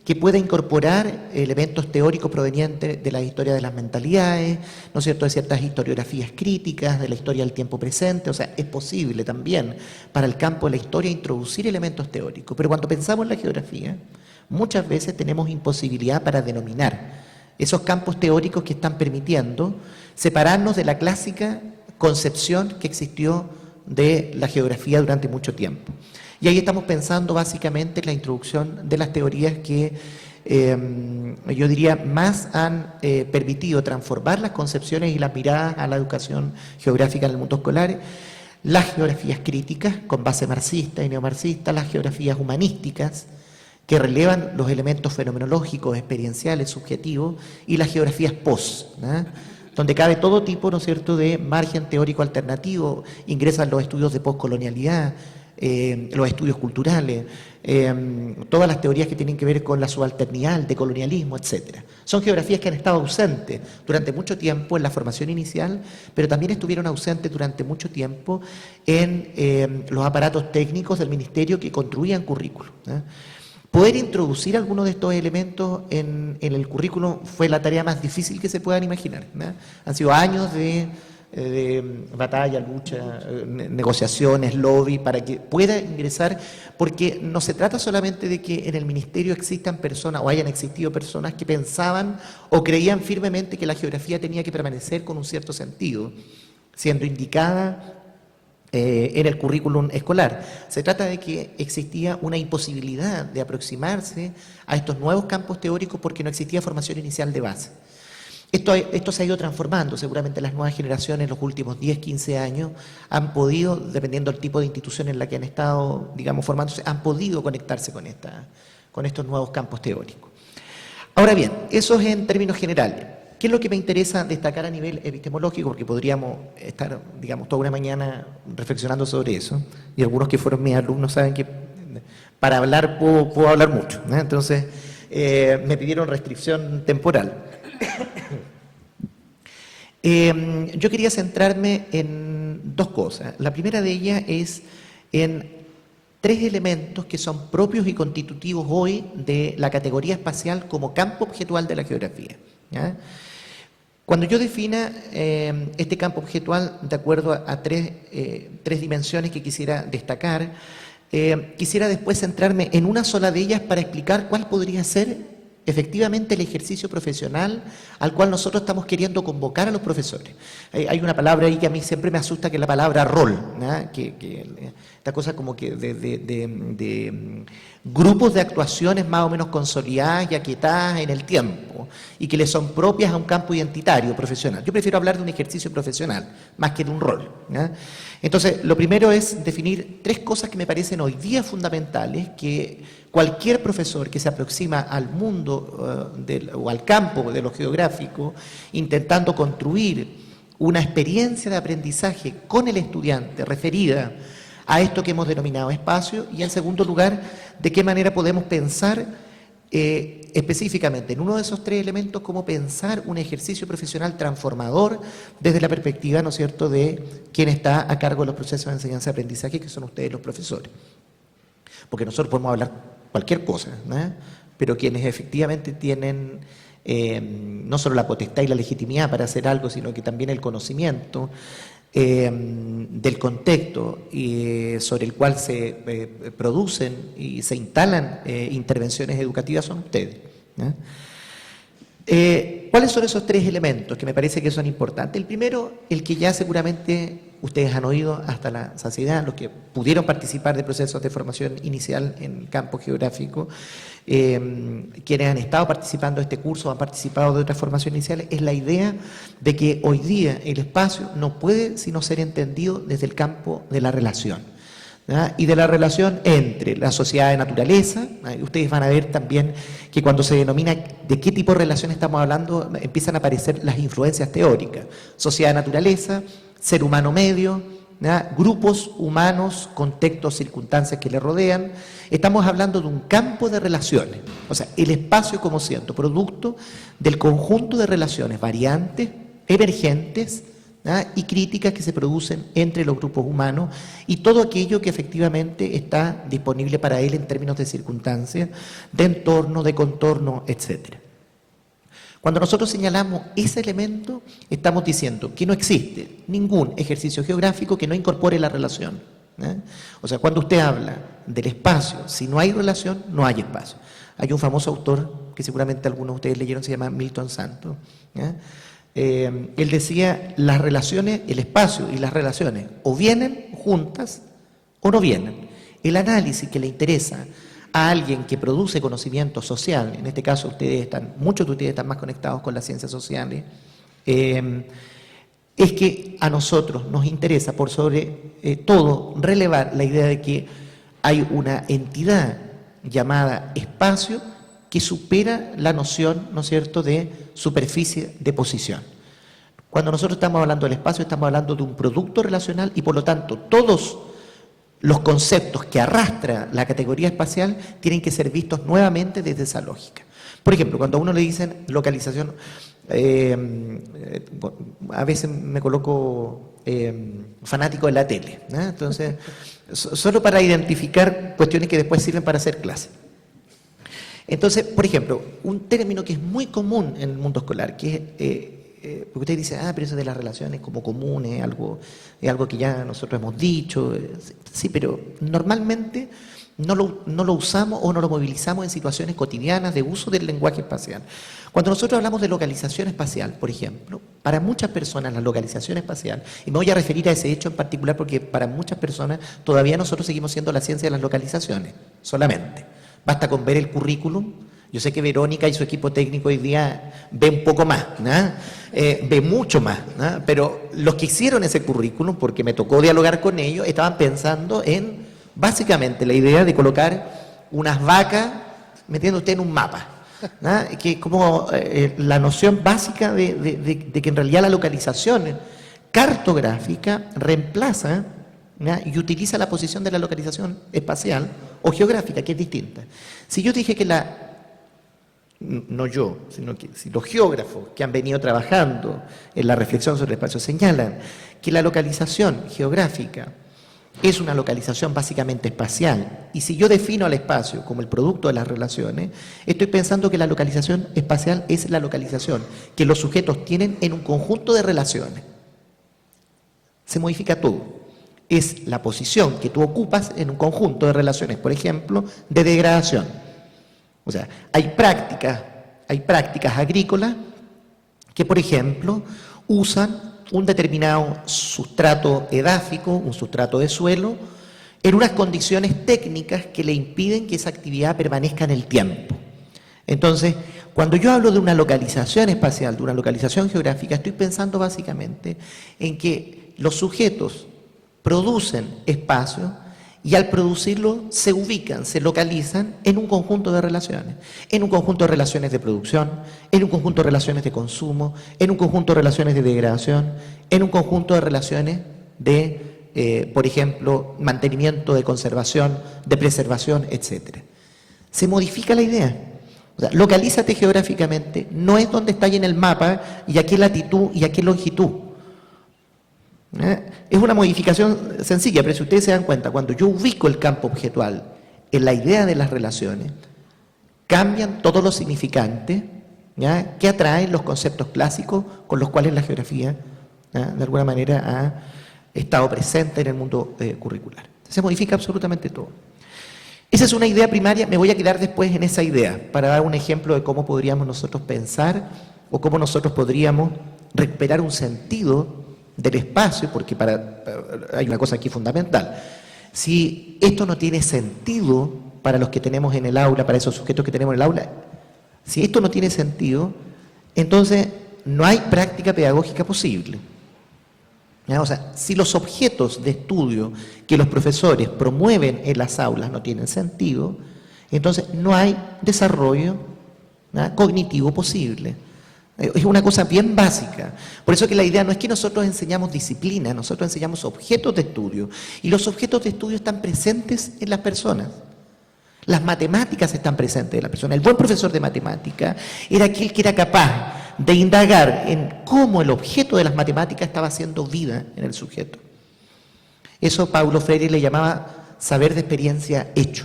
que pueda incorporar elementos teóricos provenientes de la historia de las mentalidades, ¿no es cierto?, de ciertas historiografías críticas, de la historia del tiempo presente. O sea, es posible también para el campo de la historia introducir elementos teóricos. Pero cuando pensamos en la geografía, muchas veces tenemos imposibilidad para denominar esos campos teóricos que están permitiendo separarnos de la clásica concepción que existió de la geografía durante mucho tiempo. Y ahí estamos pensando básicamente en la introducción de las teorías que yo diría, más han permitido transformar las concepciones y las miradas a la educación geográfica en el mundo escolar. Las geografías críticas, con base marxista y neomarxista, las geografías humanísticas, que relevan los elementos fenomenológicos, experienciales, subjetivos, y las geografías post, ¿no?, donde cabe todo tipo, ¿no es cierto?, de margen teórico alternativo, ingresan los estudios de postcolonialidad, los estudios culturales, todas las teorías que tienen que ver con la subalternidad, el decolonialismo, etc. Son geografías que han estado ausentes durante mucho tiempo en la formación inicial, pero también estuvieron ausentes durante mucho tiempo en los aparatos técnicos del ministerio que construían currículos, ¿no? Poder introducir algunos de estos elementos en el currículo fue la tarea más difícil que se puedan imaginar, ¿no? Han sido años de batalla, lucha, negociaciones, lobby, para que pueda ingresar, porque no se trata solamente de que en el ministerio existan personas o hayan existido personas que pensaban o creían firmemente que la geografía tenía que permanecer con un cierto sentido, siendo indicada en el currículum escolar. Se trata de que existía una imposibilidad de aproximarse a estos nuevos campos teóricos porque no existía formación inicial de base. Esto se ha ido transformando. Seguramente las nuevas generaciones en los últimos 10, 15 años han podido, dependiendo del tipo de institución en la que han estado, digamos, formándose, han podido conectarse con estos nuevos campos teóricos. Ahora bien, eso es en términos generales. ¿Qué es lo que me interesa destacar a nivel epistemológico? Porque podríamos estar, digamos, toda una mañana reflexionando sobre eso, y algunos que fueron mis alumnos saben que para hablar puedo hablar mucho, ¿no? Entonces, me pidieron restricción temporal. Yo quería centrarme en dos cosas. La primera de ellas es en tres elementos que son propios y constitutivos hoy de la categoría espacial como campo objetual de la geografía, ¿ya? Cuando yo defina este campo objetual de acuerdo a tres dimensiones que quisiera destacar, quisiera después centrarme en una sola de ellas para explicar cuál podría ser efectivamente el ejercicio profesional al cual nosotros estamos queriendo convocar a los profesores. Hay una palabra ahí que a mí siempre me asusta, que es la palabra rol, ¿no? Esta cosa como que de grupos de actuaciones más o menos consolidadas y aquietadas en el tiempo y que le son propias a un campo identitario profesional. Yo prefiero hablar de un ejercicio profesional más que de un rol, ¿no? Entonces, lo primero es definir tres cosas que me parecen hoy día fundamentales, que cualquier profesor que se aproxima al mundo o al campo de lo geográfico, intentando construir una experiencia de aprendizaje con el estudiante referida a esto que hemos denominado espacio, y en segundo lugar, de qué manera podemos pensar específicamente en uno de esos tres elementos, cómo pensar un ejercicio profesional transformador desde la perspectiva, ¿no es cierto?, de quien está a cargo de los procesos de enseñanza-aprendizaje, que son ustedes los profesores. Porque nosotros podemos hablar cualquier cosa, ¿no? Pero quienes efectivamente tienen no solo la potestad y la legitimidad para hacer algo, sino que también el conocimiento del contexto sobre el cual se producen y se instalan intervenciones educativas son ustedes, ¿no? ¿Cuáles son esos tres elementos que me parece que son importantes? El primero, el que ya seguramente ustedes han oído hasta la saciedad, los que pudieron participar de procesos de formación inicial en el campo geográfico, quienes han estado participando de este curso, han participado de otras formaciones iniciales, es la idea de que hoy día el espacio no puede sino ser entendido desde el campo de la relación, ¿verdad? Y de la relación entre la sociedad de naturaleza. Ustedes van a ver también que cuando se denomina de qué tipo de relación estamos hablando, empiezan a aparecer las influencias teóricas. Sociedad de naturaleza, ser humano medio, ¿verdad? Grupos humanos, contextos, circunstancias que le rodean. Estamos hablando de un campo de relaciones, o sea, el espacio como siendo producto del conjunto de relaciones variantes, emergentes, ¿verdad?, y críticas que se producen entre los grupos humanos y todo aquello que efectivamente está disponible para él en términos de circunstancias, de entorno, de contorno, etcétera. Cuando nosotros señalamos ese elemento, estamos diciendo que no existe ningún ejercicio geográfico que no incorpore la relación, ¿eh? O sea, cuando usted habla del espacio, si no hay relación, no hay espacio. Hay un famoso autor que seguramente algunos de ustedes leyeron, se llama Milton Santos, ¿eh? Él decía, las relaciones, el espacio y las relaciones o vienen juntas o no vienen. El análisis que le interesa a alguien que produce conocimiento social, en este caso muchos de ustedes están más conectados con las ciencias sociales, es que a nosotros nos interesa por sobre todo relevar la idea de que hay una entidad llamada espacio que supera la noción, ¿no es cierto?, de superficie de posición. Cuando nosotros estamos hablando del espacio, estamos hablando de un producto relacional y por lo tanto todos los conceptos que arrastra la categoría espacial tienen que ser vistos nuevamente desde esa lógica. Por ejemplo, cuando a uno le dicen localización, a veces me coloco fanático de la tele, ¿no? Entonces, solo para identificar cuestiones que después sirven para hacer clase. Entonces, por ejemplo, un término que es muy común en el mundo escolar, que es, porque usted dice, pero eso de las relaciones como comunes, es algo que ya nosotros hemos dicho, sí, pero normalmente no lo usamos o no lo movilizamos en situaciones cotidianas de uso del lenguaje espacial. Cuando nosotros hablamos de localización espacial, por ejemplo, para muchas personas la localización espacial, y me voy a referir a ese hecho en particular porque para muchas personas todavía nosotros seguimos siendo la ciencia de las localizaciones, solamente. Basta con ver el currículum. Yo sé que Verónica y su equipo técnico hoy día ve un poco más, ¿no? Ve mucho más, ¿no? Pero los que hicieron ese currículum, porque me tocó dialogar con ellos, estaban pensando en básicamente la idea de colocar unas vacas, metiendo usted en un mapa, ¿no? Que es como la noción básica de que en realidad la localización cartográfica reemplaza, ¿no?, y utiliza la posición de la localización espacial o geográfica, que es distinta. Si yo dije que no yo, sino que si los geógrafos que han venido trabajando en la reflexión sobre el espacio señalan que la localización geográfica es una localización básicamente espacial, y si yo defino al espacio como el producto de las relaciones, estoy pensando que la localización espacial es la localización que los sujetos tienen en un conjunto de relaciones. Se modifica todo. Es la posición que tú ocupas en un conjunto de relaciones, por ejemplo, de degradación. O sea, hay prácticas agrícolas que, por ejemplo, usan un determinado sustrato edáfico, un sustrato de suelo, en unas condiciones técnicas que le impiden que esa actividad permanezca en el tiempo. Entonces, cuando yo hablo de una localización espacial, de una localización geográfica, estoy pensando básicamente en que los sujetos producen espacio y al producirlo se ubican, se localizan en un conjunto de relaciones, en un conjunto de relaciones de producción, en un conjunto de relaciones de consumo, en un conjunto de relaciones de degradación, en un conjunto de relaciones de, por ejemplo, mantenimiento, de conservación, de preservación, etc. Se modifica la idea. O sea, localízate geográficamente, no es donde está ahí en el mapa y a qué latitud y a qué longitud. Es una modificación sencilla, pero si ustedes se dan cuenta, cuando yo ubico el campo objetual en la idea de las relaciones, cambian todos los significantes, ¿ya?, que atraen los conceptos clásicos con los cuales la geografía, ¿ya?, de alguna manera ha estado presente en el mundo curricular. Se modifica absolutamente todo. Esa es una idea primaria, me voy a quedar después en esa idea para dar un ejemplo de cómo podríamos nosotros pensar o cómo nosotros podríamos recuperar un sentido del espacio, porque hay una cosa aquí fundamental. Si esto no tiene sentido para los que tenemos en el aula, para esos sujetos que tenemos en el aula, si esto no tiene sentido, entonces no hay práctica pedagógica posible. ¿Ya? O sea, si los objetos de estudio que los profesores promueven en las aulas no tienen sentido, entonces no hay desarrollo, ¿ya?, cognitivo posible. Es una cosa bien básica. Por eso que la idea no es que nosotros enseñamos disciplina, nosotros enseñamos objetos de estudio. Y los objetos de estudio están presentes en las personas. Las matemáticas están presentes en las personas. El buen profesor de matemática era aquel que era capaz de indagar en cómo el objeto de las matemáticas estaba haciendo vida en el sujeto. Eso Paulo Freire le llamaba saber de experiencia hecho.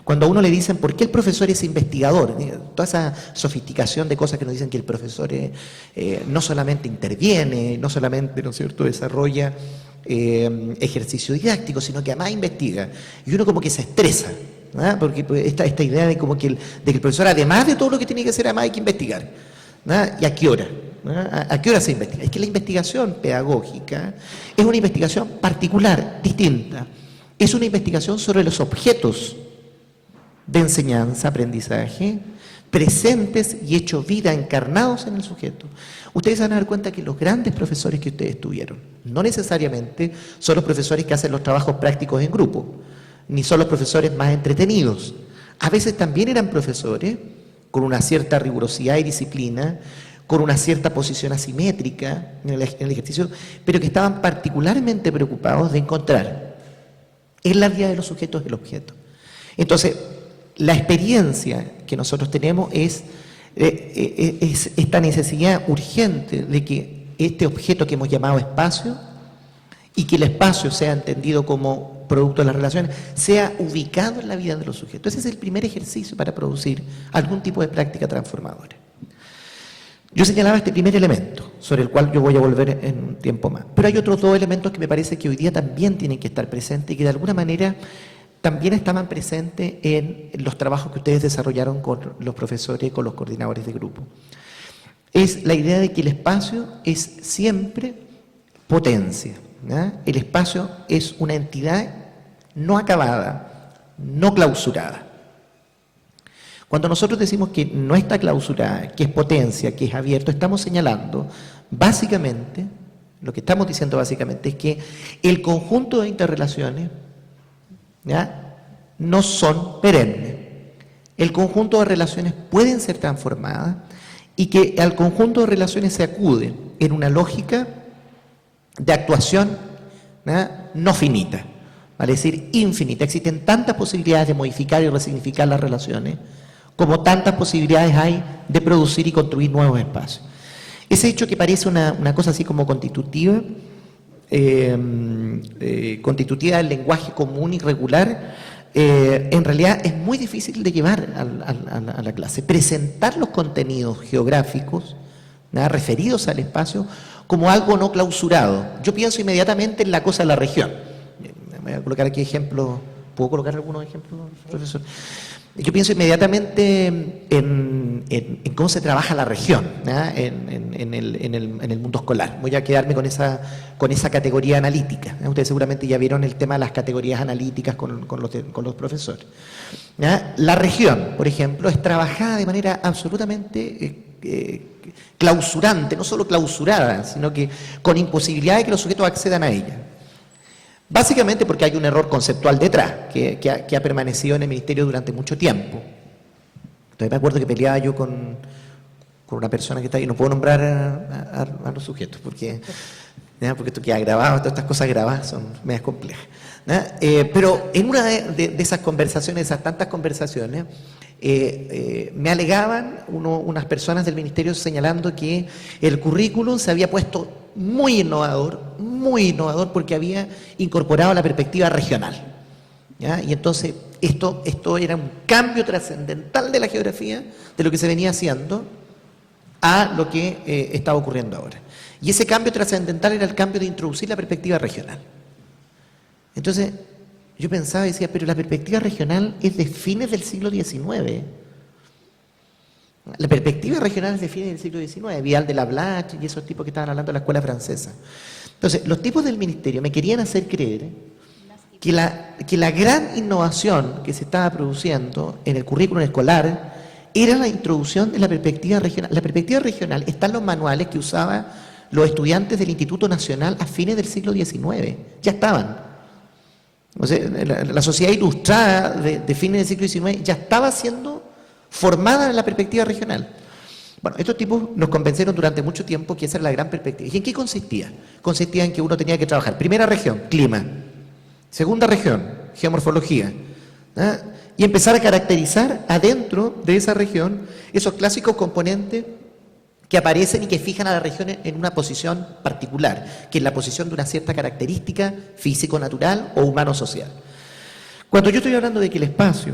Cuando a uno le dicen por qué el profesor es investigador, toda esa sofisticación de cosas que nos dicen que el profesor no solamente interviene, no solamente, ¿no es cierto?, desarrolla ejercicio didáctico, sino que además investiga, y uno como que se estresa, ¿no?, porque esta idea de como que el profesor, además de todo lo que tiene que hacer, además hay que investigar, ¿no?, y a qué hora, ¿no?, a qué hora se investiga. Es que la investigación pedagógica es una investigación particular, distinta. Es una investigación sobre los objetos de enseñanza, aprendizaje, presentes y hecho vida, encarnados en el sujeto. Ustedes van a dar cuenta que los grandes profesores que ustedes tuvieron, no necesariamente son los profesores que hacen los trabajos prácticos en grupo, ni son los profesores más entretenidos. A veces también eran profesores con una cierta rigurosidad y disciplina, con una cierta posición asimétrica en el ejercicio, pero que estaban particularmente preocupados de encontrar en la vida de los sujetos el objeto. Entonces, la experiencia que nosotros tenemos es esta necesidad urgente de que este objeto que hemos llamado espacio, y que el espacio sea entendido como producto de las relaciones, sea ubicado en la vida de los sujetos. Ese es el primer ejercicio para producir algún tipo de práctica transformadora. Yo señalaba este primer elemento, sobre el cual yo voy a volver en un tiempo más. Pero hay otros dos elementos que me parece que hoy día también tienen que estar presentes y que de alguna manera también estaban presentes en los trabajos que ustedes desarrollaron con los profesores y con los coordinadores de grupo. Es la idea de que el espacio es siempre potencia, ¿no? El espacio es una entidad no acabada, no clausurada. Cuando nosotros decimos que no está clausurada, que es potencia, que es abierto, estamos señalando básicamente, lo que estamos diciendo básicamente es que el conjunto de interrelaciones, ¿ya?, no son perennes. El conjunto de relaciones pueden ser transformadas y que al conjunto de relaciones se acude en una lógica de actuación, ¿ya?, no finita, vale decir infinita. Existen tantas posibilidades de modificar y resignificar las relaciones como tantas posibilidades hay de producir y construir nuevos espacios. Ese hecho que parece una cosa así como constitutiva, constitutiva del lenguaje común y regular, en realidad es muy difícil de llevar a la clase. Presentar los contenidos geográficos, ¿no?, referidos al espacio como algo no clausurado. Yo pienso inmediatamente en la cosa de la región. Voy a colocar aquí ejemplos. ¿Puedo colocar algunos ejemplos, profesor? Yo pienso inmediatamente en cómo se trabaja la región, ¿no?, en el mundo escolar. Voy a quedarme con esa categoría analítica, ¿no? Ustedes seguramente ya vieron el tema de las categorías analíticas con los profesores, ¿no? La región, por ejemplo, es trabajada de manera absolutamente clausurante, no solo clausurada, sino que con imposibilidad de que los sujetos accedan a ella. Básicamente porque hay un error conceptual detrás, que ha permanecido en el Ministerio durante mucho tiempo. Entonces me acuerdo que peleaba yo con una persona que está ahí, no puedo nombrar a los sujetos, porque esto queda grabado, todas estas cosas grabadas son medias complejas, ¿no? Pero en una de esas conversaciones, esas tantas conversaciones, me alegaban unas personas del Ministerio señalando que el currículum se había puesto muy innovador porque había incorporado la perspectiva regional, ¿ya? Y entonces esto era un cambio trascendental de la geografía, de lo que se venía haciendo, a lo que estaba ocurriendo ahora. Y ese cambio trascendental era el cambio de introducir la perspectiva regional. Entonces yo pensaba y decía, pero la perspectiva regional es de fines del siglo XIX. La perspectiva regional es de fines del siglo XIX, Vial de la Blache y esos tipos que estaban hablando de la escuela francesa. Entonces, los tipos del ministerio me querían hacer creer que la gran innovación que se estaba produciendo en el currículum escolar era la introducción de la perspectiva regional. La perspectiva regional está en los manuales que usaban los estudiantes del Instituto Nacional a fines del siglo XIX. Ya estaban. O sea, la sociedad ilustrada de fines del siglo XIX ya estaba siendo formada en la perspectiva regional. Bueno, estos tipos nos convencieron durante mucho tiempo que esa era la gran perspectiva. ¿Y en qué consistía? Consistía en que uno tenía que trabajar. Primera región, clima. Segunda región, geomorfología. ¿Ah? Y empezar a caracterizar adentro de esa región esos clásicos componentes que aparecen y que fijan a la región en una posición particular, que es la posición de una cierta característica físico-natural o humano-social. Cuando yo estoy hablando de que el espacio,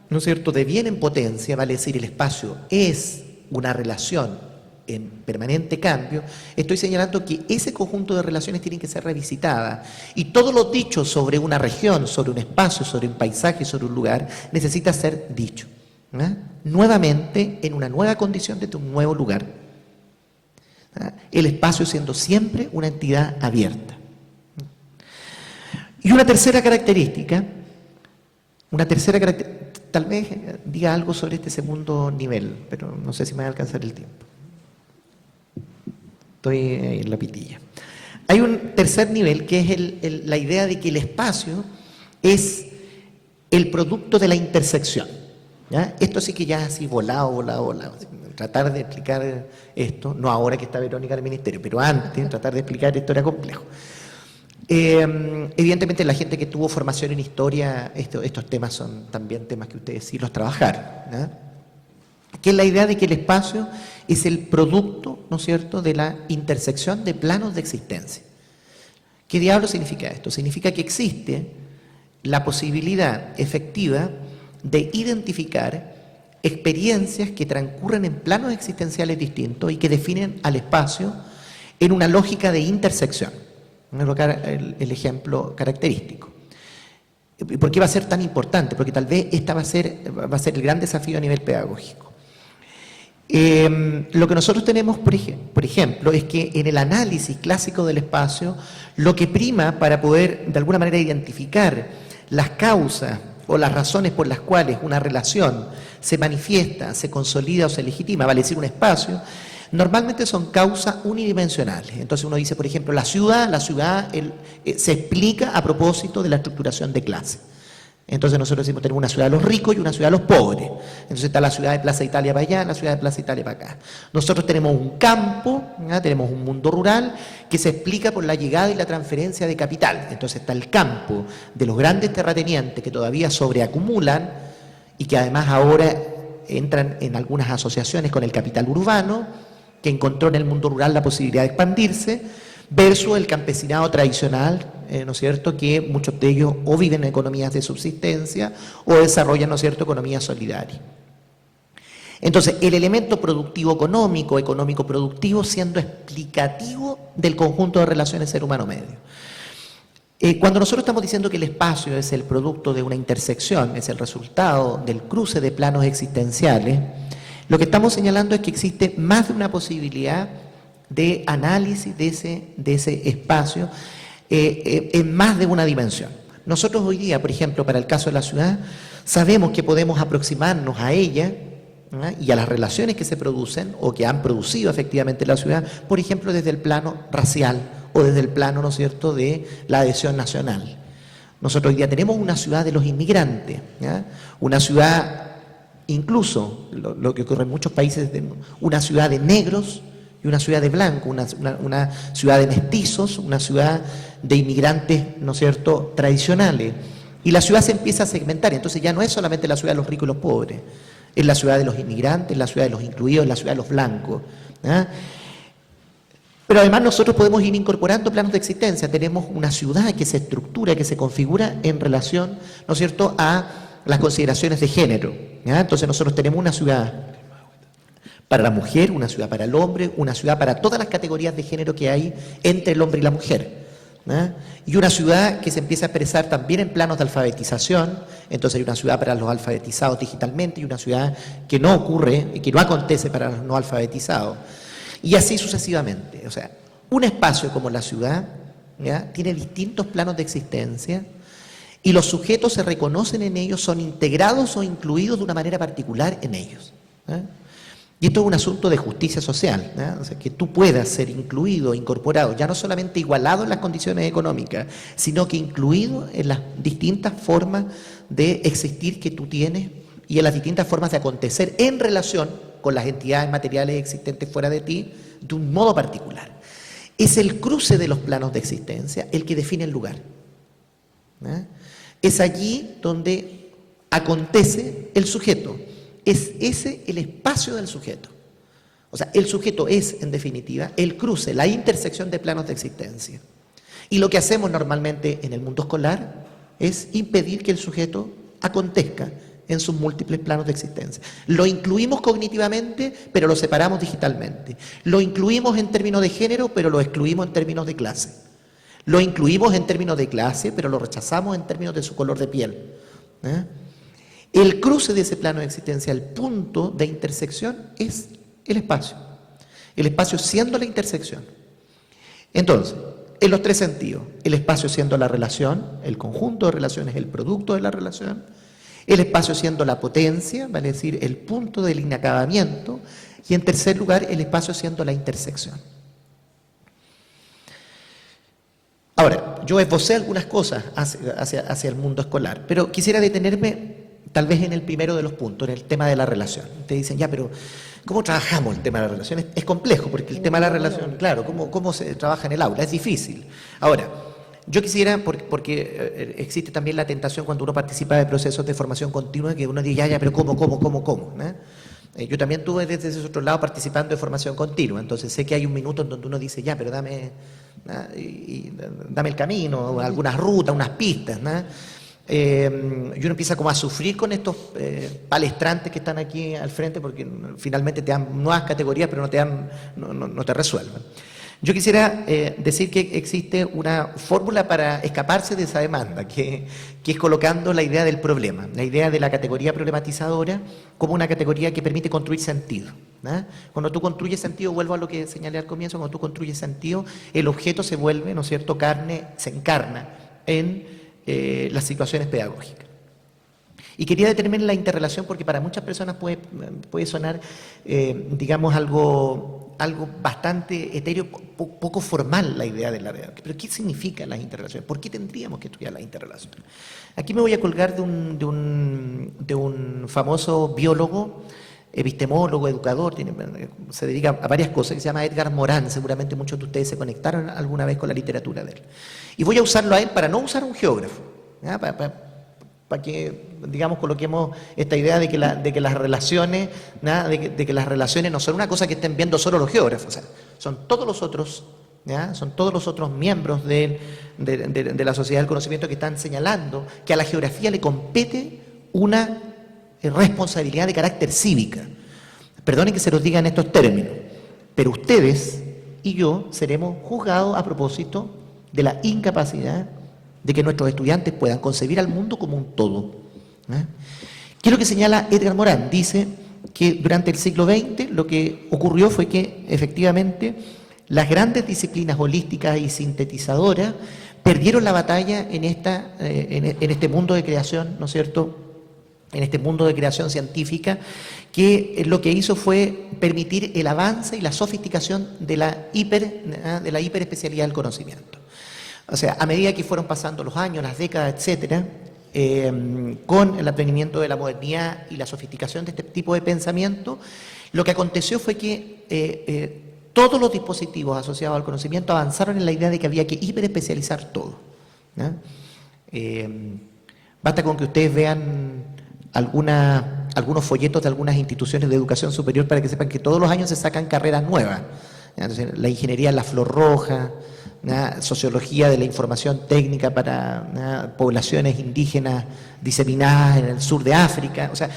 ¿no es cierto?, deviene en potencia, vale decir, el espacio es una relación en permanente cambio, estoy señalando que ese conjunto de relaciones tienen que ser revisitadas y todo lo dicho sobre una región, sobre un espacio, sobre un paisaje, sobre un lugar, necesita ser dicho, ¿no?, nuevamente en una nueva condición de un nuevo lugar. ¿No? El espacio siendo siempre una entidad abierta. tal vez diga algo sobre este segundo nivel, pero no sé si me va a alcanzar el tiempo. Estoy en la pitilla. Hay un tercer nivel que es la idea de que el espacio es el producto de la intersección, ¿ya? Esto sí que ya así volado. Tratar de explicar esto, no ahora que está Verónica en el ministerio, pero antes, tratar de explicar esto era complejo. Evidentemente la gente que tuvo formación en historia, estos temas son también temas que ustedes sí los trabajaron, ¿no? Que es la idea de que el espacio es el producto, ¿no es cierto?, de la intersección de planos de existencia. ¿Qué diablo significa esto? Significa que existe la posibilidad efectiva de identificar experiencias que transcurren en planos existenciales distintos y que definen al espacio en una lógica de intersección. Voy a colocar el ejemplo característico. ¿Por qué va a ser tan importante? Porque tal vez esta va a ser el gran desafío a nivel pedagógico. Lo que nosotros tenemos, por ejemplo, es que en el análisis clásico del espacio, lo que prima para poder de alguna manera identificar las causas o las razones por las cuales una relación se manifiesta, se consolida o se legitima, vale decir un espacio, normalmente son causas unidimensionales. Entonces uno dice, por ejemplo, la ciudad se explica a propósito de la estructuración de clase. Entonces nosotros decimos, tenemos una ciudad de los ricos y una ciudad de los pobres. Entonces está la ciudad de Plaza Italia para allá, la ciudad de Plaza Italia para acá. Nosotros tenemos un campo, ¿no? Tenemos un mundo rural que se explica por la llegada y la transferencia de capital. Entonces está el campo de los grandes terratenientes que todavía sobreacumulan y que además ahora entran en algunas asociaciones con el capital urbano, que encontró en el mundo rural la posibilidad de expandirse, versus el campesinado tradicional, ¿no es cierto?, que muchos de ellos o viven en economías de subsistencia o desarrollan, ¿no es cierto?, economías solidarias. Entonces, el elemento productivo-económico, económico-productivo, siendo explicativo del conjunto de relaciones ser humano-medio. Cuando nosotros estamos diciendo que el espacio es el producto de una intersección, es el resultado del cruce de planos existenciales, lo que estamos señalando es que existe más de una posibilidad de análisis de ese espacio en más de una dimensión. Nosotros hoy día, por ejemplo, para el caso de la ciudad, sabemos que podemos aproximarnos a ella, ¿no?, y a las relaciones que se producen o que han producido efectivamente la ciudad, por ejemplo, desde el plano racial o desde el plano, ¿no es cierto?, de la adhesión nacional. Nosotros hoy día tenemos una ciudad de los inmigrantes, ¿ya?, una ciudad, incluso lo que ocurre en muchos países, una ciudad de negros y una ciudad de blancos, una ciudad de mestizos, una ciudad de inmigrantes, ¿no es cierto?, tradicionales. Y la ciudad se empieza a segmentar, entonces ya no es solamente la ciudad de los ricos y los pobres, es la ciudad de los inmigrantes, es la ciudad de los incluidos, es la ciudad de los blancos, ¿eh? Pero además nosotros podemos ir incorporando planos de existencia. Tenemos una ciudad que se estructura, que se configura en relación, ¿no es cierto?, a las consideraciones de género, ¿ya? Entonces nosotros tenemos una ciudad para la mujer, una ciudad para el hombre, una ciudad para todas las categorías de género que hay entre el hombre y la mujer, ¿no? Y una ciudad que se empieza a expresar también en planos de alfabetización. Entonces hay una ciudad para los alfabetizados digitalmente y una ciudad que no ocurre, que no acontece para los no alfabetizados. Y así sucesivamente. O sea, un espacio como la ciudad, ¿ya?, tiene distintos planos de existencia y los sujetos se reconocen en ellos, son integrados o incluidos de una manera particular en ellos, ¿eh? Y esto es un asunto de justicia social, ¿no? O sea, que tú puedas ser incluido, incorporado, ya no solamente igualado en las condiciones económicas, sino que incluido en las distintas formas de existir que tú tienes y en las distintas formas de acontecer en relación con las entidades materiales existentes fuera de ti de un modo particular. Es el cruce de los planos de existencia el que define el lugar, ¿eh? Es allí donde acontece el sujeto. Es ese el espacio del sujeto. O sea, el sujeto es, en definitiva, el cruce, la intersección de planos de existencia. Y lo que hacemos normalmente en el mundo escolar es impedir que el sujeto acontezca en sus múltiples planos de existencia. Lo incluimos cognitivamente, pero lo separamos digitalmente. Lo incluimos en términos de género, pero lo excluimos en términos de clase. Lo incluimos en términos de clase, pero lo rechazamos en términos de su color de piel, ¿eh? El cruce de ese plano de existencia, el punto de intersección, es el espacio. El espacio siendo la intersección. Entonces, en los tres sentidos, el espacio siendo la relación, el conjunto de relaciones, el producto de la relación, el espacio siendo la potencia, vale decir, el punto del inacabamiento, y en tercer lugar, el espacio siendo la intersección. Ahora, yo esbocé algunas cosas hacia el mundo escolar, pero quisiera detenerme tal vez en el primero de los puntos, en el tema de la relación. Te dicen, ya, pero ¿cómo trabajamos el tema de la relación? Es complejo, porque el tema de la relación, claro, ¿cómo se trabaja en el aula? Es difícil. Ahora, yo quisiera, porque existe también la tentación cuando uno participa de procesos de formación continua, que uno dice, ya, pero ¿cómo? ¿No? Yo también estuve desde ese otro lado participando de formación continua, entonces sé que hay un minuto en donde uno dice, ya, pero dame el camino, algunas rutas, unas pistas, ¿no? Y uno empieza como a sufrir con estos palestrantes que están aquí al frente, porque finalmente te dan nuevas categorías, pero no te resuelven. Yo quisiera decir que existe una fórmula para escaparse de esa demanda, que es colocando la idea del problema, la idea de la categoría problematizadora como una categoría que permite construir sentido, ¿no? Cuando tú construyes sentido, vuelvo a lo que señalé al comienzo, cuando tú construyes sentido, el objeto se vuelve, ¿no es cierto?, carne, se encarna en las situaciones pedagógicas. Y quería detenerme en la interrelación porque para muchas personas puede sonar, digamos, algo bastante etéreo, poco formal la idea de la realidad. Pero ¿qué significan las interrelaciones? ¿Por qué tendríamos que estudiar las interrelaciones? Aquí me voy a colgar de un famoso biólogo, epistemólogo, educador, se dedica a varias cosas, que se llama Edgar Morin. Seguramente muchos de ustedes se conectaron alguna vez con la literatura de él. Y voy a usarlo a él para no usar un geógrafo, ¿ya? Para que, digamos, coloquemos esta idea de que las relaciones, ¿ya?, de que las relaciones no son una cosa que estén viendo solo los geógrafos, o sea, son todos los otros, ¿ya?, son todos los otros miembros de la sociedad del conocimiento que están señalando que a la geografía le compete una responsabilidad de carácter cívica. Perdonen que se los diga en estos términos, pero ustedes y yo seremos juzgados a propósito de la incapacidad de que nuestros estudiantes puedan concebir al mundo como un todo. ¿Qué es lo que señala Edgar Morin? Dice que durante el siglo XX lo que ocurrió fue que efectivamente las grandes disciplinas holísticas y sintetizadoras perdieron la batalla en este mundo de creación, ¿no es cierto?, en este mundo de creación científica, que lo que hizo fue permitir el avance y la sofisticación de la hiperespecialidad del conocimiento. O sea, a medida que fueron pasando los años, las décadas, etcétera, con el advenimiento de la modernidad y la sofisticación de este tipo de pensamiento, lo que aconteció fue que todos los dispositivos asociados al conocimiento avanzaron en la idea de que había que hiperespecializar todo, ¿no? Basta con que ustedes vean algunos folletos de algunas instituciones de educación superior para que sepan que todos los años se sacan carreras nuevas. Entonces, la ingeniería en la flor roja, sociología de la información técnica para poblaciones indígenas diseminadas en el sur de África. O sea,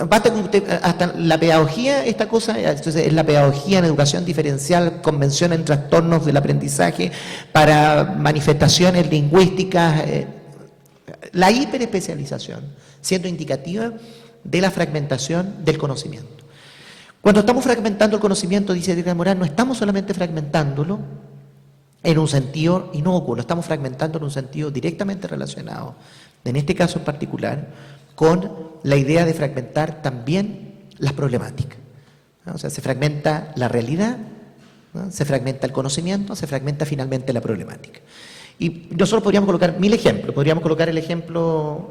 basta con usted, hasta la pedagogía, esta cosa, entonces es la pedagogía en educación diferencial, convención en trastornos del aprendizaje, para manifestaciones lingüísticas, la hiperespecialización, siendo indicativa de la fragmentación del conocimiento. Cuando estamos fragmentando el conocimiento, dice Edgar Morin, no estamos solamente fragmentándolo en un sentido inocuo, lo estamos fragmentando en un sentido directamente relacionado, en este caso en particular, con la idea de fragmentar también las problemáticas, ¿no? O sea, se fragmenta la realidad, ¿no?, se fragmenta el conocimiento, se fragmenta finalmente la problemática. Y nosotros podríamos colocar 1000 ejemplos, podríamos colocar el ejemplo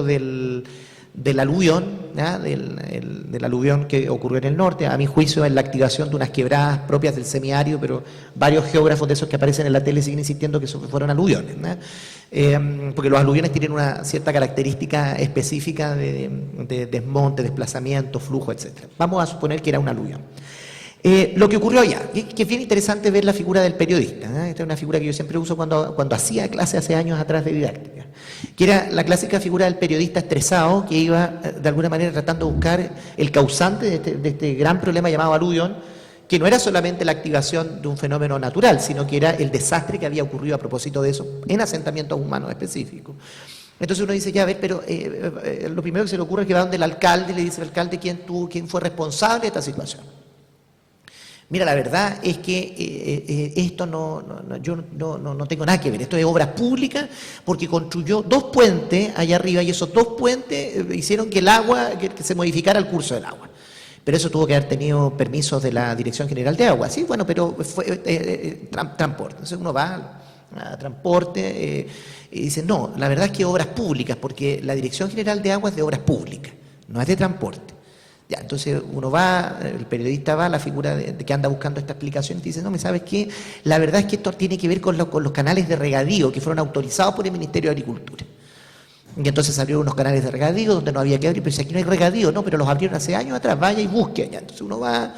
del aluvión, ¿ya?, del aluvión que ocurrió en el norte, a mi juicio en la activación de unas quebradas propias del semiárido, pero varios geógrafos de esos que aparecen en la tele siguen insistiendo que esos fueron aluviones, ¿no? Porque los aluviones tienen una cierta característica específica de desmonte, desplazamiento, flujo, etc. Vamos a suponer que era un aluvión. Lo que ocurrió allá, que es bien interesante ver la figura del periodista, ¿eh? Esta es una figura que yo siempre uso cuando hacía clase hace años atrás de didáctica, que era la clásica figura del periodista estresado que iba de alguna manera tratando de buscar el causante de este gran problema llamado aluvión, que no era solamente la activación de un fenómeno natural, sino que era el desastre que había ocurrido a propósito de eso en asentamientos humanos específicos. Entonces uno dice, ya, a ver, pero lo primero que se le ocurre es que va donde el alcalde y le dice al alcalde quién fue responsable de esta situación. Mira, la verdad es que esto yo no tengo nada que ver. Esto es obras públicas porque construyó 2 puentes allá arriba y esos 2 puentes hicieron que el agua, que se modificara el curso del agua. Pero eso tuvo que haber tenido permisos de la Dirección General de Agua. Sí, bueno, pero fue transporte. Entonces uno va a transporte y dice, no, la verdad es que obras públicas, porque la Dirección General de Agua es de obras públicas, no es de transporte. Ya, entonces uno va, el periodista va, la figura de que anda buscando esta explicación y dice, no, ¿sabes qué? La verdad es que esto tiene que ver con los canales de regadío que fueron autorizados por el Ministerio de Agricultura. Y entonces abrieron unos canales de regadío donde no había que abrir, pero si aquí no hay regadío, no, pero los abrieron hace años atrás, vaya y busque allá. Entonces uno va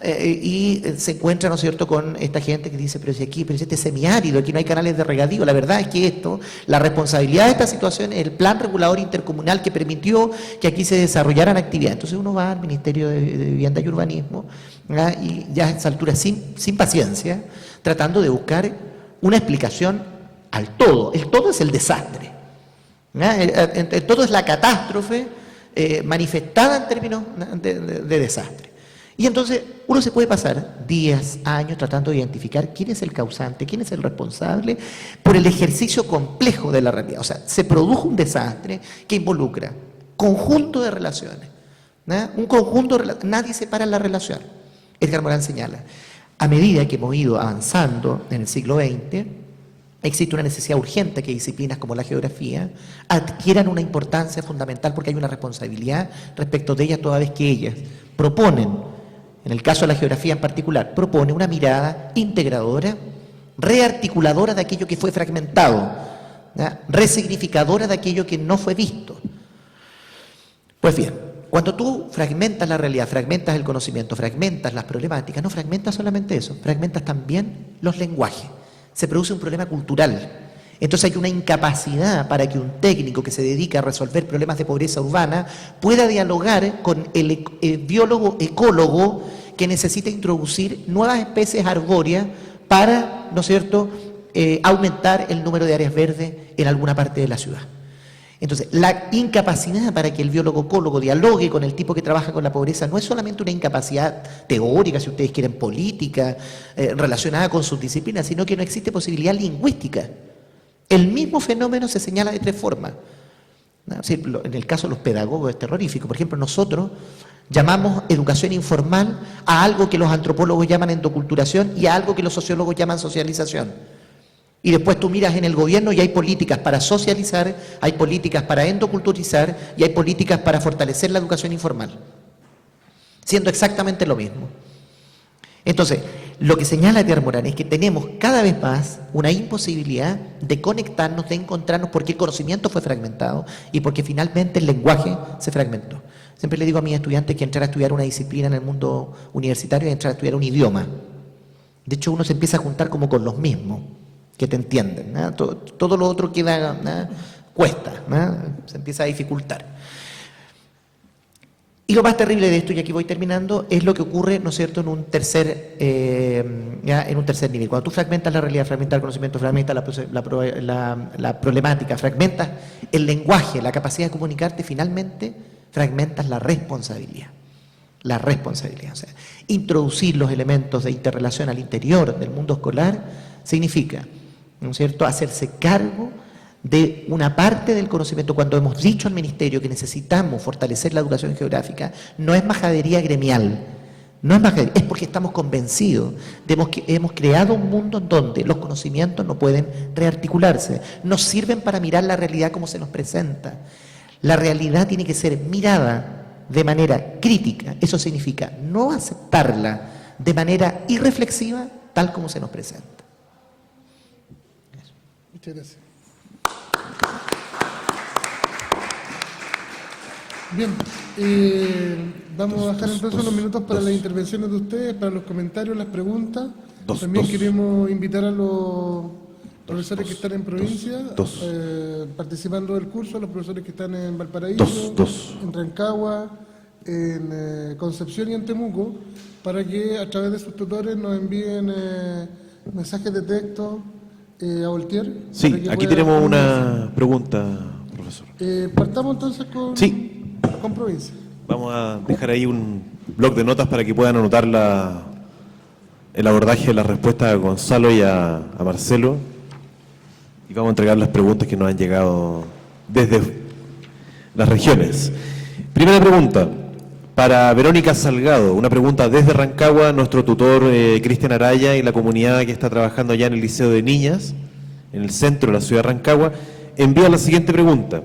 y se encuentra, ¿no es cierto?, con esta gente que dice, pero si este es semiárido, aquí no hay canales de regadío. La verdad es que la responsabilidad de esta situación es el plan regulador intercomunal que permitió que aquí se desarrollaran actividades. Entonces uno va al Ministerio de Vivienda y Urbanismo, ¿verdad?, y ya a esa altura sin paciencia, tratando de buscar una explicación al todo. El todo es el desastre. El todo es la catástrofe manifestada en términos de desastre. Y entonces uno se puede pasar días, años tratando de identificar quién es el causante, quién es el responsable por el ejercicio complejo de la realidad. O sea, se produjo un desastre que involucra conjunto de relaciones, ¿no? Un conjunto de relaciones, nadie separa la relación. Edgar Morán señala, a medida que hemos ido avanzando en el siglo XX, existe una necesidad urgente que disciplinas como la geografía adquieran una importancia fundamental porque hay una responsabilidad respecto de ellas toda vez que ellas proponen, en el caso de la geografía en particular, propone una mirada integradora, rearticuladora de aquello que fue fragmentado, ¿ya?, resignificadora de aquello que no fue visto. Pues bien, cuando tú fragmentas la realidad, fragmentas el conocimiento, fragmentas las problemáticas, no fragmentas solamente eso, fragmentas también los lenguajes. Se produce un problema cultural. Entonces hay una incapacidad para que un técnico que se dedica a resolver problemas de pobreza urbana pueda dialogar con el biólogo ecólogo que necesita introducir nuevas especies arbóreas para, ¿no es cierto?, aumentar el número de áreas verdes en alguna parte de la ciudad. Entonces, la incapacidad para que el biólogo ecólogo dialogue con el tipo que trabaja con la pobreza no es solamente una incapacidad teórica, si ustedes quieren, política, relacionada con sus disciplinas, sino que no existe posibilidad lingüística. El mismo fenómeno se señala de 3 formas. ¿No? Es decir, en el caso de los pedagogos es terrorífico. Por ejemplo, nosotros llamamos educación informal a algo que los antropólogos llaman endoculturación y a algo que los sociólogos llaman socialización. Y después tú miras en el gobierno y hay políticas para socializar, hay políticas para endoculturizar y hay políticas para fortalecer la educación informal, siendo exactamente lo mismo. Entonces, lo que señala Edgar Morán es que tenemos cada vez más una imposibilidad de conectarnos, de encontrarnos, porque el conocimiento fue fragmentado y porque finalmente el lenguaje se fragmentó. Siempre le digo a mis estudiantes que entrar a estudiar una disciplina en el mundo universitario es entrar a estudiar un idioma. De hecho, uno se empieza a juntar como con los mismos, que te entienden, ¿no? Todo lo otro queda, ¿no?, cuesta, ¿no?, se empieza a dificultar. Y lo más terrible de esto, y aquí voy terminando, es lo que ocurre, ¿no es cierto?, en un tercer nivel. Cuando tú fragmentas la realidad, fragmentas el conocimiento, fragmentas la problemática, fragmentas el lenguaje, la capacidad de comunicarte, finalmente fragmentas la responsabilidad. La responsabilidad. O sea, introducir los elementos de interrelación al interior del mundo escolar significa, ¿no es cierto?, hacerse cargo de una parte del conocimiento. Cuando hemos dicho al Ministerio que necesitamos fortalecer la educación geográfica, no es majadería gremial, no es majadería, es porque estamos convencidos de que hemos creado un mundo en donde los conocimientos no pueden rearticularse, no sirven para mirar la realidad como se nos presenta. La realidad tiene que ser mirada de manera crítica, eso significa no aceptarla de manera irreflexiva tal como se nos presenta. Muchas gracias. Bien, vamos a dejar entonces unos minutos para las intervenciones de ustedes, para los comentarios, las preguntas. También queremos invitar a los profesores que están en provincia, participando del curso, los profesores que están en Valparaíso, en Rancagua, en Concepción y en Temuco, para que a través de sus tutores nos envíen mensajes de texto a Voltier. Sí, aquí tenemos una pregunta, profesor. Partamos entonces con provincia. Vamos a dejar ahí un bloc de notas para que puedan anotar el abordaje de las respuestas a Gonzalo y a Marcelo, y vamos a entregar las preguntas que nos han llegado desde las regiones. Primera pregunta, para Verónica Salgado, una pregunta desde Rancagua, nuestro tutor Cristian Araya y la comunidad que está trabajando allá en el Liceo de Niñas, en el centro de la ciudad de Rancagua, envía la siguiente pregunta.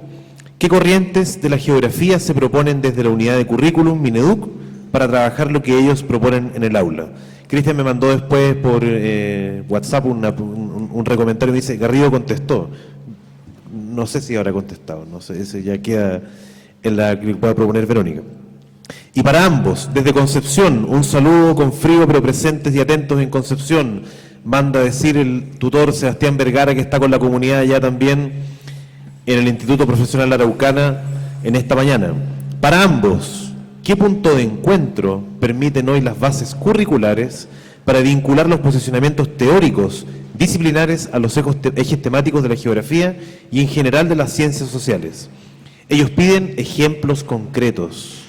¿Qué corrientes de la geografía se proponen desde la unidad de currículum, Mineduc, para trabajar lo que ellos proponen en el aula? Cristian me mandó después por WhatsApp un recomentario y me dice, Garrido contestó. No sé si habrá contestado, no sé, eso ya queda en la que pueda proponer Verónica. Y para ambos, desde Concepción, un saludo con frío pero presentes y atentos en Concepción, manda a decir el tutor Sebastián Vergara, que está con la comunidad allá también en el Instituto Profesional Araucana en esta mañana. Para ambos, ¿qué punto de encuentro permiten hoy las bases curriculares para vincular los posicionamientos teóricos disciplinares a los ejes temáticos de la geografía y en general de las ciencias sociales? Ellos piden ejemplos concretos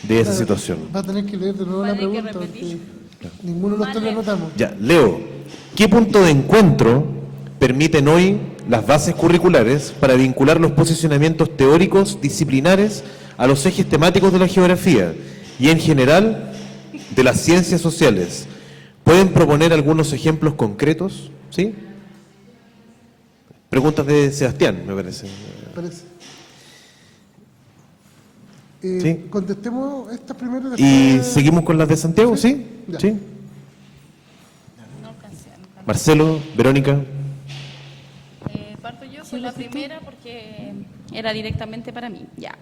de esa situación. Va a tener que leer de nuevo la pregunta porque ninguno de los tres la notamos. Ya, leo. ¿Qué punto de encuentro permiten hoy las bases curriculares para vincular los posicionamientos teóricos disciplinares a los ejes temáticos de la geografía y en general de las ciencias sociales? ¿Pueden proponer algunos ejemplos concretos? ¿Sí? Preguntas de Sebastián, me parece. ¿Sí? Contestemos esta primero. ¿Y seguimos con las de Santiago? ¿Sí? Ya. ¿Sí? Marcelo, Verónica. Parto yo con la primera porque era directamente para mí. Ya.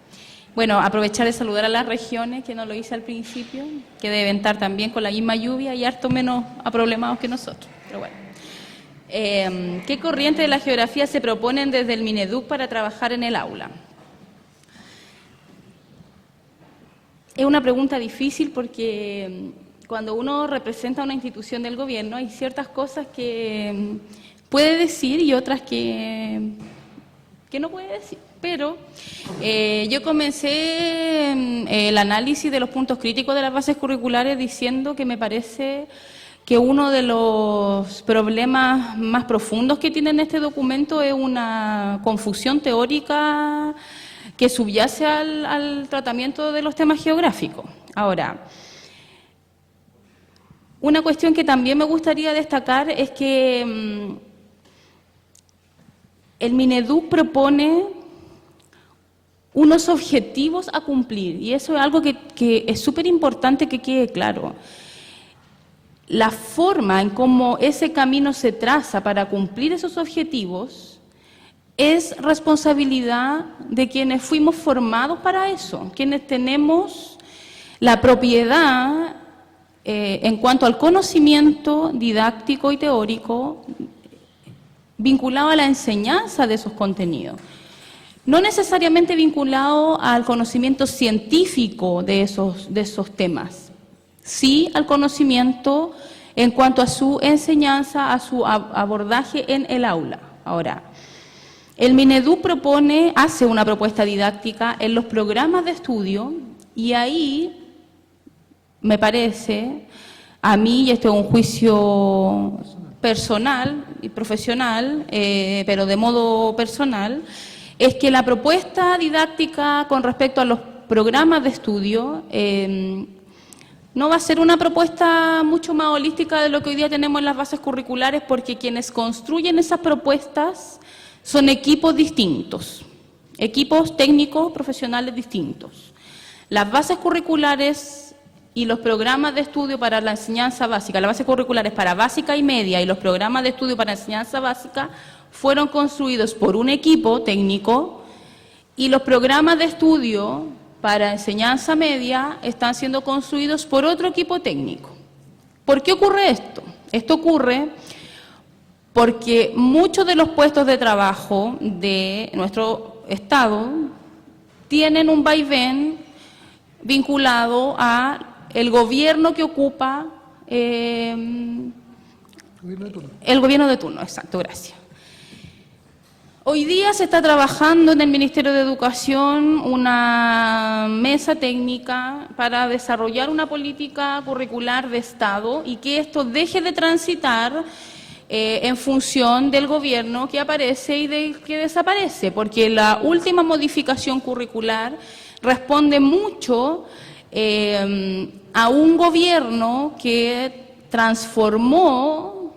Bueno, aprovechar de saludar a las regiones, que no lo hice al principio, que deben estar también con la misma lluvia y harto menos aproblemados que nosotros. Pero bueno. ¿Qué corrientes de la geografía se proponen desde el Mineduc para trabajar en el aula? Es una pregunta difícil porque cuando uno representa una institución del gobierno hay ciertas cosas que puede decir y otras que no puede decir. Pero yo comencé el análisis de los puntos críticos de las bases curriculares diciendo que me parece que uno de los problemas más profundos que tiene este documento es una confusión teórica que subyace al tratamiento de los temas geográficos. Ahora, una cuestión que también me gustaría destacar es que el Mineduc propone unos objetivos a cumplir, y eso es algo que es súper importante que quede claro. La forma en cómo ese camino se traza para cumplir esos objetivos es responsabilidad de quienes fuimos formados para eso, quienes tenemos la propiedad en cuanto al conocimiento didáctico y teórico vinculado a la enseñanza de esos contenidos. No necesariamente vinculado al conocimiento científico de esos temas, sí al conocimiento en cuanto a su enseñanza, a su abordaje en el aula. Ahora, el Mineduc hace una propuesta didáctica en los programas de estudio y ahí me parece, a mí, y esto es un juicio personal y profesional, pero de modo personal, es que la propuesta didáctica con respecto a los programas de estudio no va a ser una propuesta mucho más holística de lo que hoy día tenemos en las bases curriculares, porque quienes construyen esas propuestas son equipos distintos, equipos técnicos profesionales distintos. Las bases curriculares y los programas de estudio para la enseñanza básica, las bases curriculares para básica y media y los programas de estudio para enseñanza básica fueron construidos por un equipo técnico y los programas de estudio para enseñanza media están siendo construidos por otro equipo técnico. ¿Por qué ocurre esto? Esto ocurre porque muchos de los puestos de trabajo de nuestro Estado tienen un vaivén vinculado a el gobierno que ocupa el gobierno de turno, exacto, gracias. Hoy día se está trabajando en el Ministerio de Educación una mesa técnica para desarrollar una política curricular de Estado y que esto deje de transitar en función del gobierno que aparece y del que desaparece, porque la última modificación curricular responde mucho a un gobierno que transformó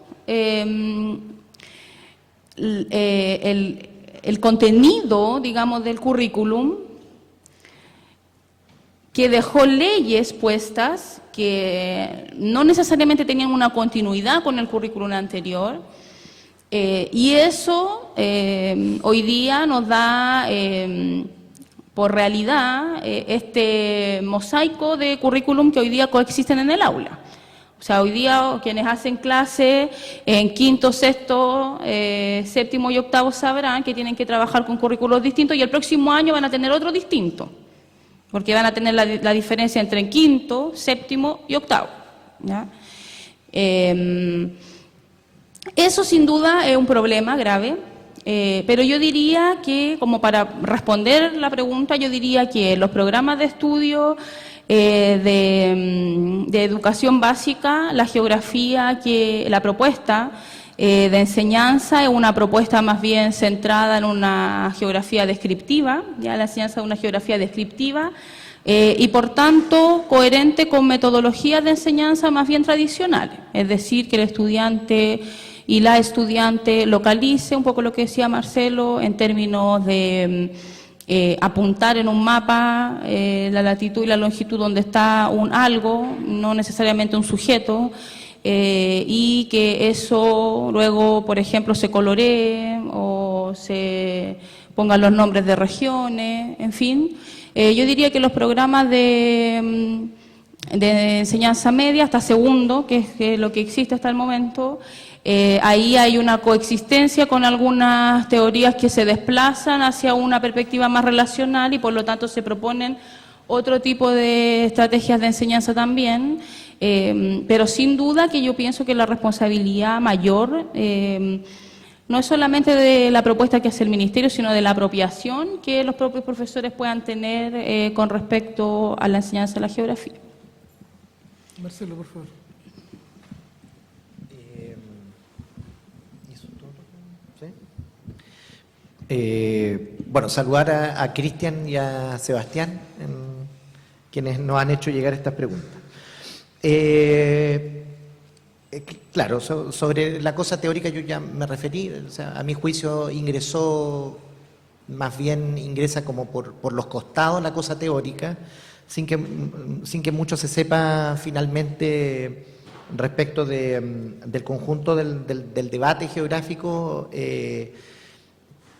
el contenido, digamos, del currículum, que dejó leyes puestas que no necesariamente tenían una continuidad con el currículum anterior, y eso hoy día nos da por realidad este mosaico de currículum que hoy día coexisten en el aula. O sea, hoy día quienes hacen clase en quinto, sexto, séptimo y octavo sabrán que tienen que trabajar con currículos distintos y el próximo año van a tener otro distinto, porque van a tener la diferencia entre quinto, séptimo y octavo, ¿ya? Eso sin duda es un problema grave, pero yo diría que, como para responder la pregunta, yo diría que los programas de estudio de educación básica, la geografía, la propuesta de enseñanza es una propuesta más bien centrada en una geografía descriptiva, ya la enseñanza de una geografía descriptiva, y por tanto coherente con metodologías de enseñanza más bien tradicionales, es decir, que el estudiante y la estudiante localice un poco lo que decía Marcelo en términos de apuntar en un mapa la latitud y la longitud donde está un algo, no necesariamente un sujeto, y que eso luego, por ejemplo, se coloree o se pongan los nombres de regiones, en fin. Yo diría que los programas de enseñanza media hasta segundo, que es lo que existe hasta el momento, ahí hay una coexistencia con algunas teorías que se desplazan hacia una perspectiva más relacional y por lo tanto se proponen otro tipo de estrategias de enseñanza también, pero sin duda que yo pienso que la responsabilidad mayor no es solamente de la propuesta que hace el Ministerio, sino de la apropiación que los propios profesores puedan tener con respecto a la enseñanza de la geografía. Marcelo, por favor. Bueno, saludar a Cristian y a Sebastián, quienes nos han hecho llegar estas preguntas. Claro, sobre la cosa teórica yo ya me referí, o sea, a mi juicio ingresa como por los costados la cosa teórica, sin que mucho se sepa finalmente respecto del conjunto del debate geográfico,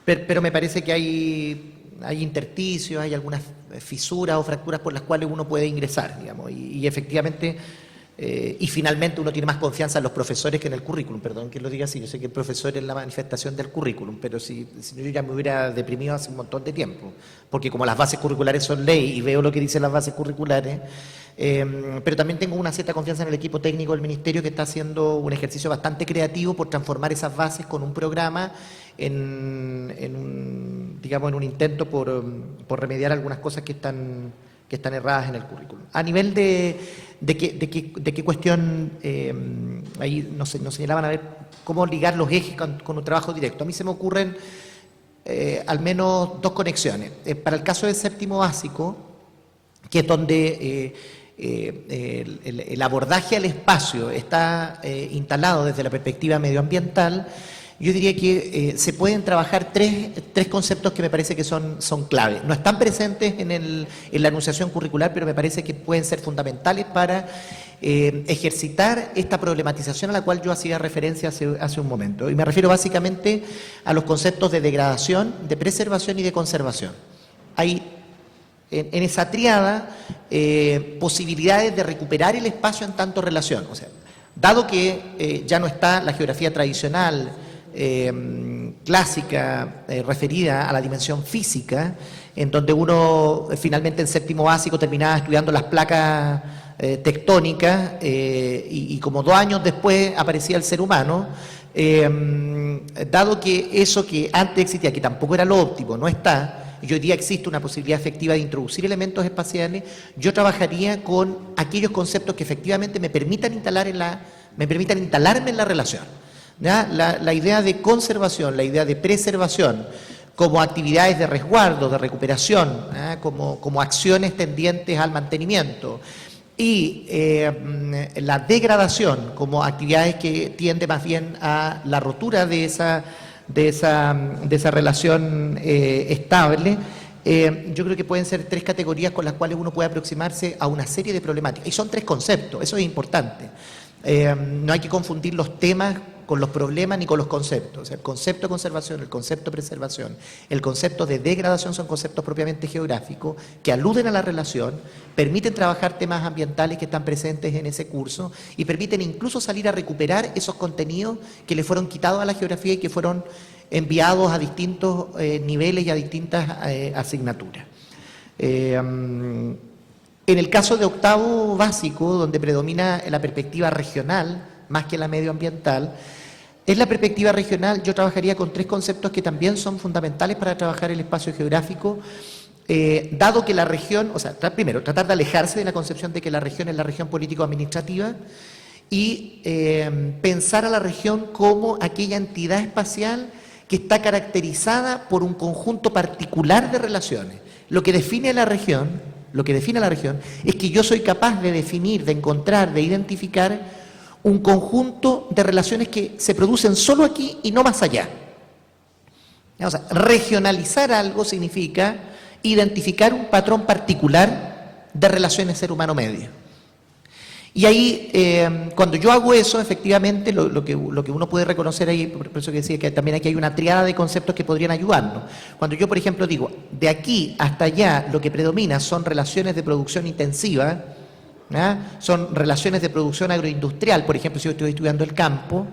pero me parece que hay intersticios, hay algunas fisuras o fracturas por las cuales uno puede ingresar, digamos, y efectivamente, y finalmente uno tiene más confianza en los profesores que en el currículum, perdón que lo diga así, yo sé que el profesor es la manifestación del currículum, pero si yo ya me hubiera deprimido hace un montón de tiempo, porque como las bases curriculares son ley y veo lo que dicen las bases curriculares, pero también tengo una cierta confianza en el equipo técnico del Ministerio que está haciendo un ejercicio bastante creativo por transformar esas bases con un programa en un intento por remediar algunas cosas que están erradas en el currículum. A nivel de qué cuestión, ahí nos señalaban a ver cómo ligar los ejes con un trabajo directo. A mí se me ocurren al menos dos conexiones. Para el caso del séptimo básico, que es donde el abordaje al espacio está instalado desde la perspectiva medioambiental, yo diría que se pueden trabajar tres conceptos que me parece que son clave. No están presentes en la enunciación curricular, pero me parece que pueden ser fundamentales para ejercitar esta problematización a la cual yo hacía referencia hace un momento. Y me refiero básicamente a los conceptos de degradación, de preservación y de conservación. Hay en esa tríada posibilidades de recuperar el espacio en tanto relación. O sea, dado que ya no está la geografía tradicional, clásica, referida a la dimensión física, en donde uno finalmente en séptimo básico terminaba estudiando las placas tectónicas y como 2 años después aparecía el ser humano, Dado que eso que antes existía, que tampoco era lo óptimo, no está, y hoy día existe una posibilidad efectiva de introducir elementos espaciales, yo trabajaría con aquellos conceptos que efectivamente me permitan instalarme en la relación. ¿Ya? La idea de conservación, la idea de preservación, como actividades de resguardo, de recuperación, como acciones tendientes al mantenimiento, y la degradación como actividades que tienden más bien a la rotura de esa relación estable. Yo creo que pueden ser 3 categorías con las cuales uno puede aproximarse a una serie de problemáticas. Y son 3 conceptos, eso es importante. No hay que confundir los temas con los problemas ni con los conceptos. O sea, el concepto de conservación, el concepto de preservación, el concepto de degradación son conceptos propiamente geográficos que aluden a la relación, permiten trabajar temas ambientales que están presentes en ese curso y permiten incluso salir a recuperar esos contenidos que le fueron quitados a la geografía y que fueron enviados a distintos niveles y a distintas asignaturas. En el caso de octavo básico, donde predomina la perspectiva regional más que la medioambiental, en la perspectiva regional yo trabajaría con 3 conceptos que también son fundamentales para trabajar el espacio geográfico, dado que la región, o sea, primero, tratar de alejarse de la concepción de que la región es la región político-administrativa y pensar a la región como aquella entidad espacial que está caracterizada por un conjunto particular de relaciones. Lo que define a la región es que yo soy capaz de definir, de encontrar, de identificar un conjunto de relaciones que se producen solo aquí y no más allá. O sea, regionalizar algo significa identificar un patrón particular de relaciones ser humano-medio. Y ahí, cuando yo hago eso, efectivamente, lo que uno puede reconocer ahí, por eso que decía que también aquí hay una triada de conceptos que podrían ayudarnos. Cuando yo, por ejemplo, digo, de aquí hasta allá lo que predomina son relaciones de producción intensiva, son relaciones de producción agroindustrial, por ejemplo, si yo estoy estudiando el campo,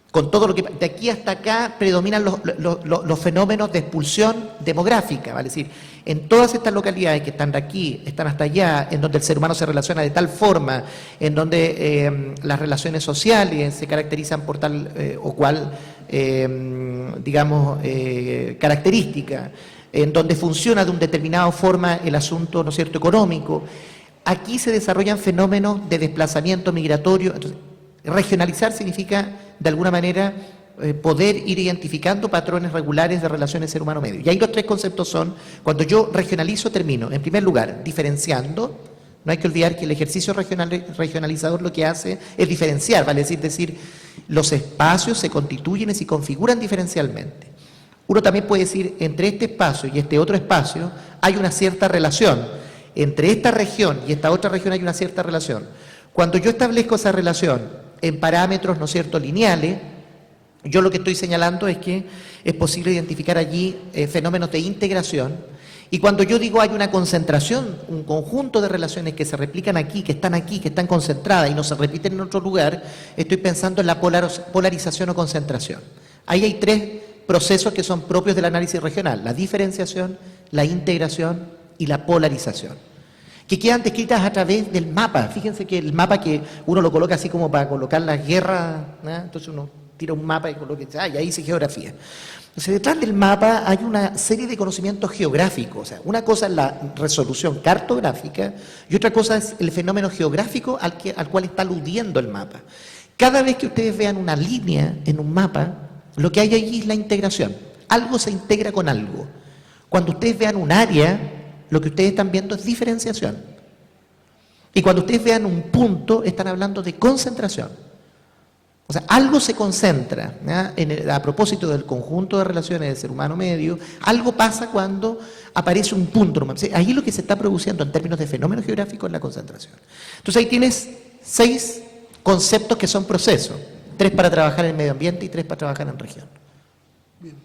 con todo lo que de aquí hasta acá predominan los fenómenos de expulsión demográfica, ¿vale? Es decir, en todas estas localidades que están de aquí, están hasta allá, en donde el ser humano se relaciona de tal forma, en donde las relaciones sociales se caracterizan por tal o cual, característica, en donde funciona de una determinada forma el asunto, ¿no es cierto?, económico. Aquí se desarrollan fenómenos de desplazamiento migratorio. Entonces, regionalizar significa, de alguna manera, poder ir identificando patrones regulares de relaciones ser humano-medio. Y ahí los 3 conceptos son, cuando yo regionalizo, termino, en primer lugar, diferenciando. No hay que olvidar que el ejercicio regionalizador lo que hace es diferenciar, vale decir, los espacios se constituyen y se configuran diferencialmente. Uno también puede decir, entre este espacio y este otro espacio hay una cierta relación. Entre esta región y esta otra región hay una cierta relación. Cuando yo establezco esa relación en parámetros, ¿no es cierto?, lineales, yo lo que estoy señalando es que es posible identificar allí fenómenos de integración. Y cuando yo digo hay una concentración, un conjunto de relaciones que se replican aquí, que están concentradas y no se repiten en otro lugar, estoy pensando en la polarización o concentración. Ahí hay 3 procesos que son propios del análisis regional: la diferenciación, la integración y la polarización, que quedan descritas a través del mapa. Fíjense que el mapa, que uno lo coloca así como para colocar las guerras, entonces uno tira un mapa y coloca, y ahí dice geografía. Entonces, detrás del mapa hay una serie de conocimientos geográficos. O sea, una cosa es la resolución cartográfica y otra cosa es el fenómeno geográfico al cual está aludiendo el mapa. Cada vez que ustedes vean una línea en un mapa, lo que hay allí es la integración. Algo se integra con algo. Cuando ustedes vean un área, lo que ustedes están viendo es diferenciación. Y cuando ustedes vean un punto, están hablando de concentración. O sea, algo se concentra, a propósito del conjunto de relaciones del ser humano-medio, algo pasa cuando aparece un punto. Ahí lo que se está produciendo en términos de fenómeno geográfico es la concentración. Entonces ahí tienes 6 conceptos que son procesos: 3 para trabajar en medio ambiente y 3 para trabajar en región. Bien.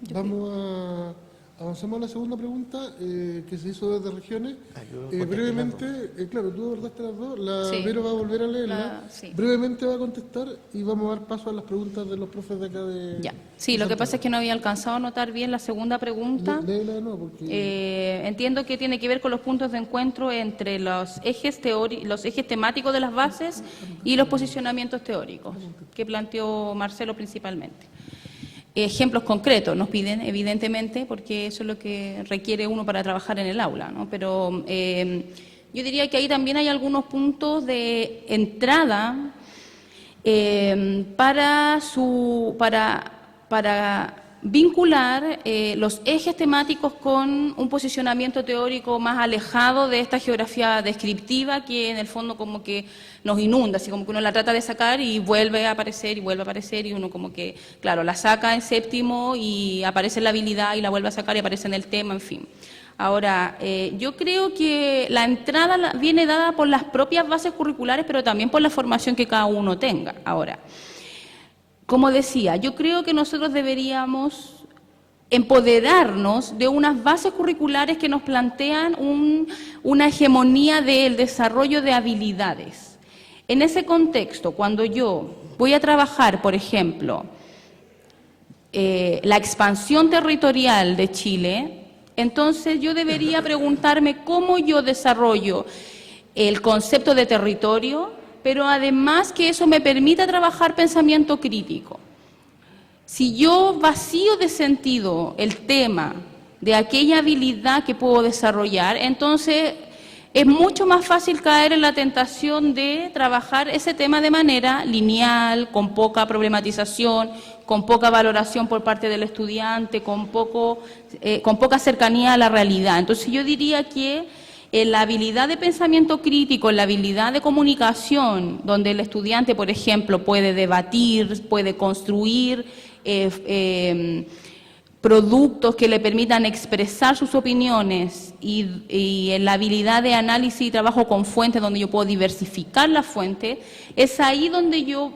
Vamos Avancemos a la segunda pregunta, que se hizo desde regiones. Yo contesté Brevemente, claro, tú abordaste las dos, la Sí. Vero va a volver a leerla. Sí. Brevemente va a contestar y vamos a dar paso a las preguntas de los profes de acá de... Ya. Sí, lo que pasa es que no había alcanzado a notar bien la segunda pregunta. Léela de nuevo, porque... Entiendo que tiene que ver con los puntos de encuentro entre los ejes temáticos de las bases y los posicionamientos teóricos, que planteó Marcelo principalmente. Ejemplos concretos nos piden, evidentemente, porque eso es lo que requiere uno para trabajar en el aula, ¿no? Pero yo diría que ahí también hay algunos puntos de entrada para vincular los ejes temáticos con un posicionamiento teórico más alejado de esta geografía descriptiva que en el fondo como que nos inunda, así como que uno la trata de sacar y vuelve a aparecer y uno como que, claro, la saca en séptimo y aparece en la habilidad y la vuelve a sacar y aparece en el tema, en fin. Ahora, yo creo que la entrada viene dada por las propias bases curriculares, pero también por la formación que cada uno tenga. Ahora, como decía, yo creo que nosotros deberíamos empoderarnos de unas bases curriculares que nos plantean una hegemonía del desarrollo de habilidades. En ese contexto, cuando yo voy a trabajar, por ejemplo, la expansión territorial de Chile, entonces yo debería preguntarme cómo yo desarrollo el concepto de territorio, pero además que eso me permita trabajar pensamiento crítico. Si yo vacío de sentido el tema de aquella habilidad que puedo desarrollar, entonces es mucho más fácil caer en la tentación de trabajar ese tema de manera lineal, con poca problematización, con poca valoración por parte del estudiante, con poca cercanía a la realidad. Entonces yo diría que en la habilidad de pensamiento crítico, en la habilidad de comunicación, donde el estudiante, por ejemplo, puede debatir, puede construir productos que le permitan expresar sus opiniones y en la habilidad de análisis y trabajo con fuentes, donde yo puedo diversificar la fuente, es ahí donde yo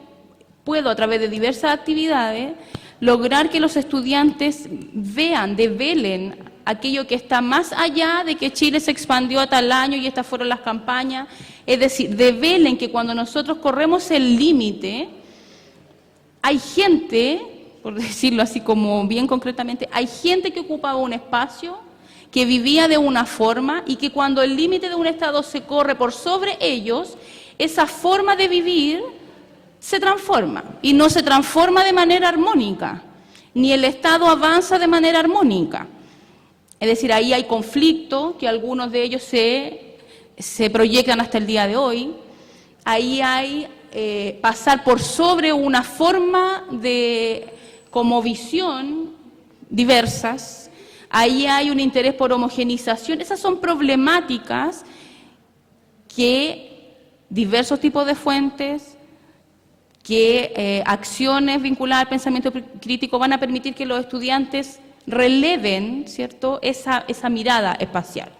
puedo, a través de diversas actividades, lograr que los estudiantes vean, develen aquello que está más allá de que Chile se expandió a tal año y estas fueron las campañas. Es decir, develen que cuando nosotros corremos el límite, hay gente, por decirlo así como bien concretamente, hay gente que ocupaba un espacio, que vivía de una forma y que cuando el límite de un Estado se corre por sobre ellos, esa forma de vivir se transforma y no se transforma de manera armónica, ni el Estado avanza de manera armónica. Es decir, ahí hay conflicto, que algunos de ellos se proyectan hasta el día de hoy. Ahí hay pasar por sobre una forma de visión diversas. Ahí hay un interés por homogenización. Esas son problemáticas que diversos tipos de fuentes, que acciones vinculadas al pensamiento crítico van a permitir que los estudiantes releven, ¿cierto?, esa mirada espacial.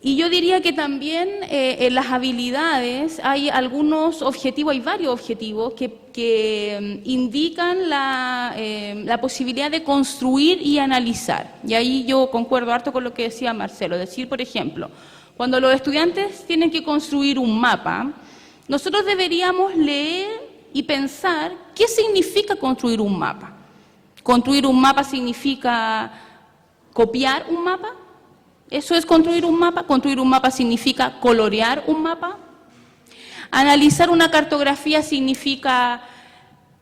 Y yo diría que también en las habilidades hay algunos objetivos, hay varios objetivos que indican la posibilidad de construir y analizar. Y ahí yo concuerdo harto con lo que decía Marcelo. Decir, por ejemplo, cuando los estudiantes tienen que construir un mapa, nosotros deberíamos leer y pensar qué significa construir un mapa. ¿Construir un mapa significa copiar un mapa? ¿Eso es construir un mapa? ¿Construir un mapa significa colorear un mapa? ¿Analizar una cartografía significa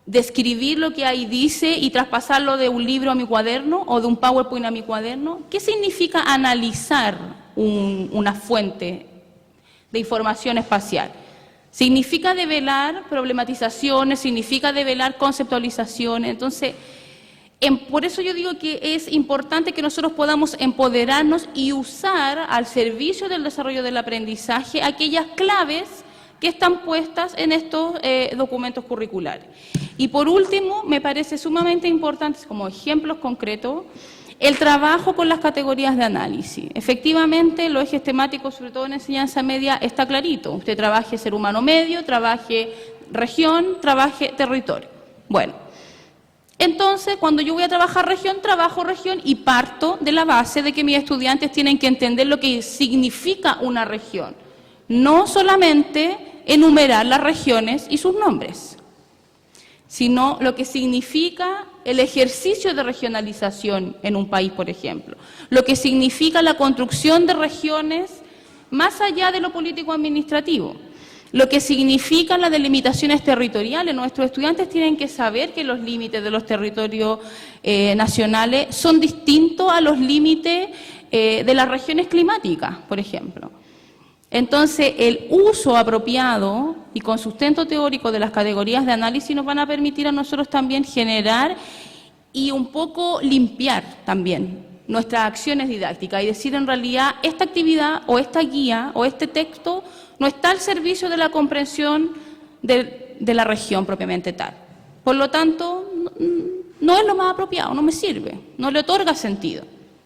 describir lo que ahí dice y traspasarlo de un libro a mi cuaderno o de un PowerPoint a mi cuaderno? ¿Qué significa analizar una fuente de información espacial? ¿Significa develar problematizaciones? ¿Significa develar conceptualizaciones? Entonces, por eso yo digo que es importante que nosotros podamos empoderarnos y usar al servicio del desarrollo del aprendizaje aquellas claves que están puestas en estos documentos curriculares. Y por último, me parece sumamente importante, como ejemplos concretos, el trabajo con las categorías de análisis. Efectivamente, los ejes temáticos, sobre todo en enseñanza media, está clarito. Usted trabaje ser humano medio, trabaje región, trabaje territorio. Bueno, Entonces, cuando yo voy a trabajar región, trabajo región y parto de la base de que mis estudiantes tienen que entender lo que significa una región, no solamente enumerar las regiones y sus nombres, sino lo que significa el ejercicio de regionalización en un país, por ejemplo, lo que significa la construcción de regiones más allá de lo político-administrativo, lo que significa las delimitaciones territoriales. Nuestros estudiantes tienen que saber que los límites de los territorios nacionales son distintos a los límites de las regiones climáticas, por ejemplo. Entonces, el uso apropiado y con sustento teórico de las categorías de análisis nos van a permitir a nosotros también generar y un poco limpiar también nuestras acciones didácticas y decir en realidad esta actividad o esta guía o este texto no está al servicio de la comprensión de la región propiamente tal. Por lo tanto, no es lo más apropiado, no me sirve, no le otorga sentido.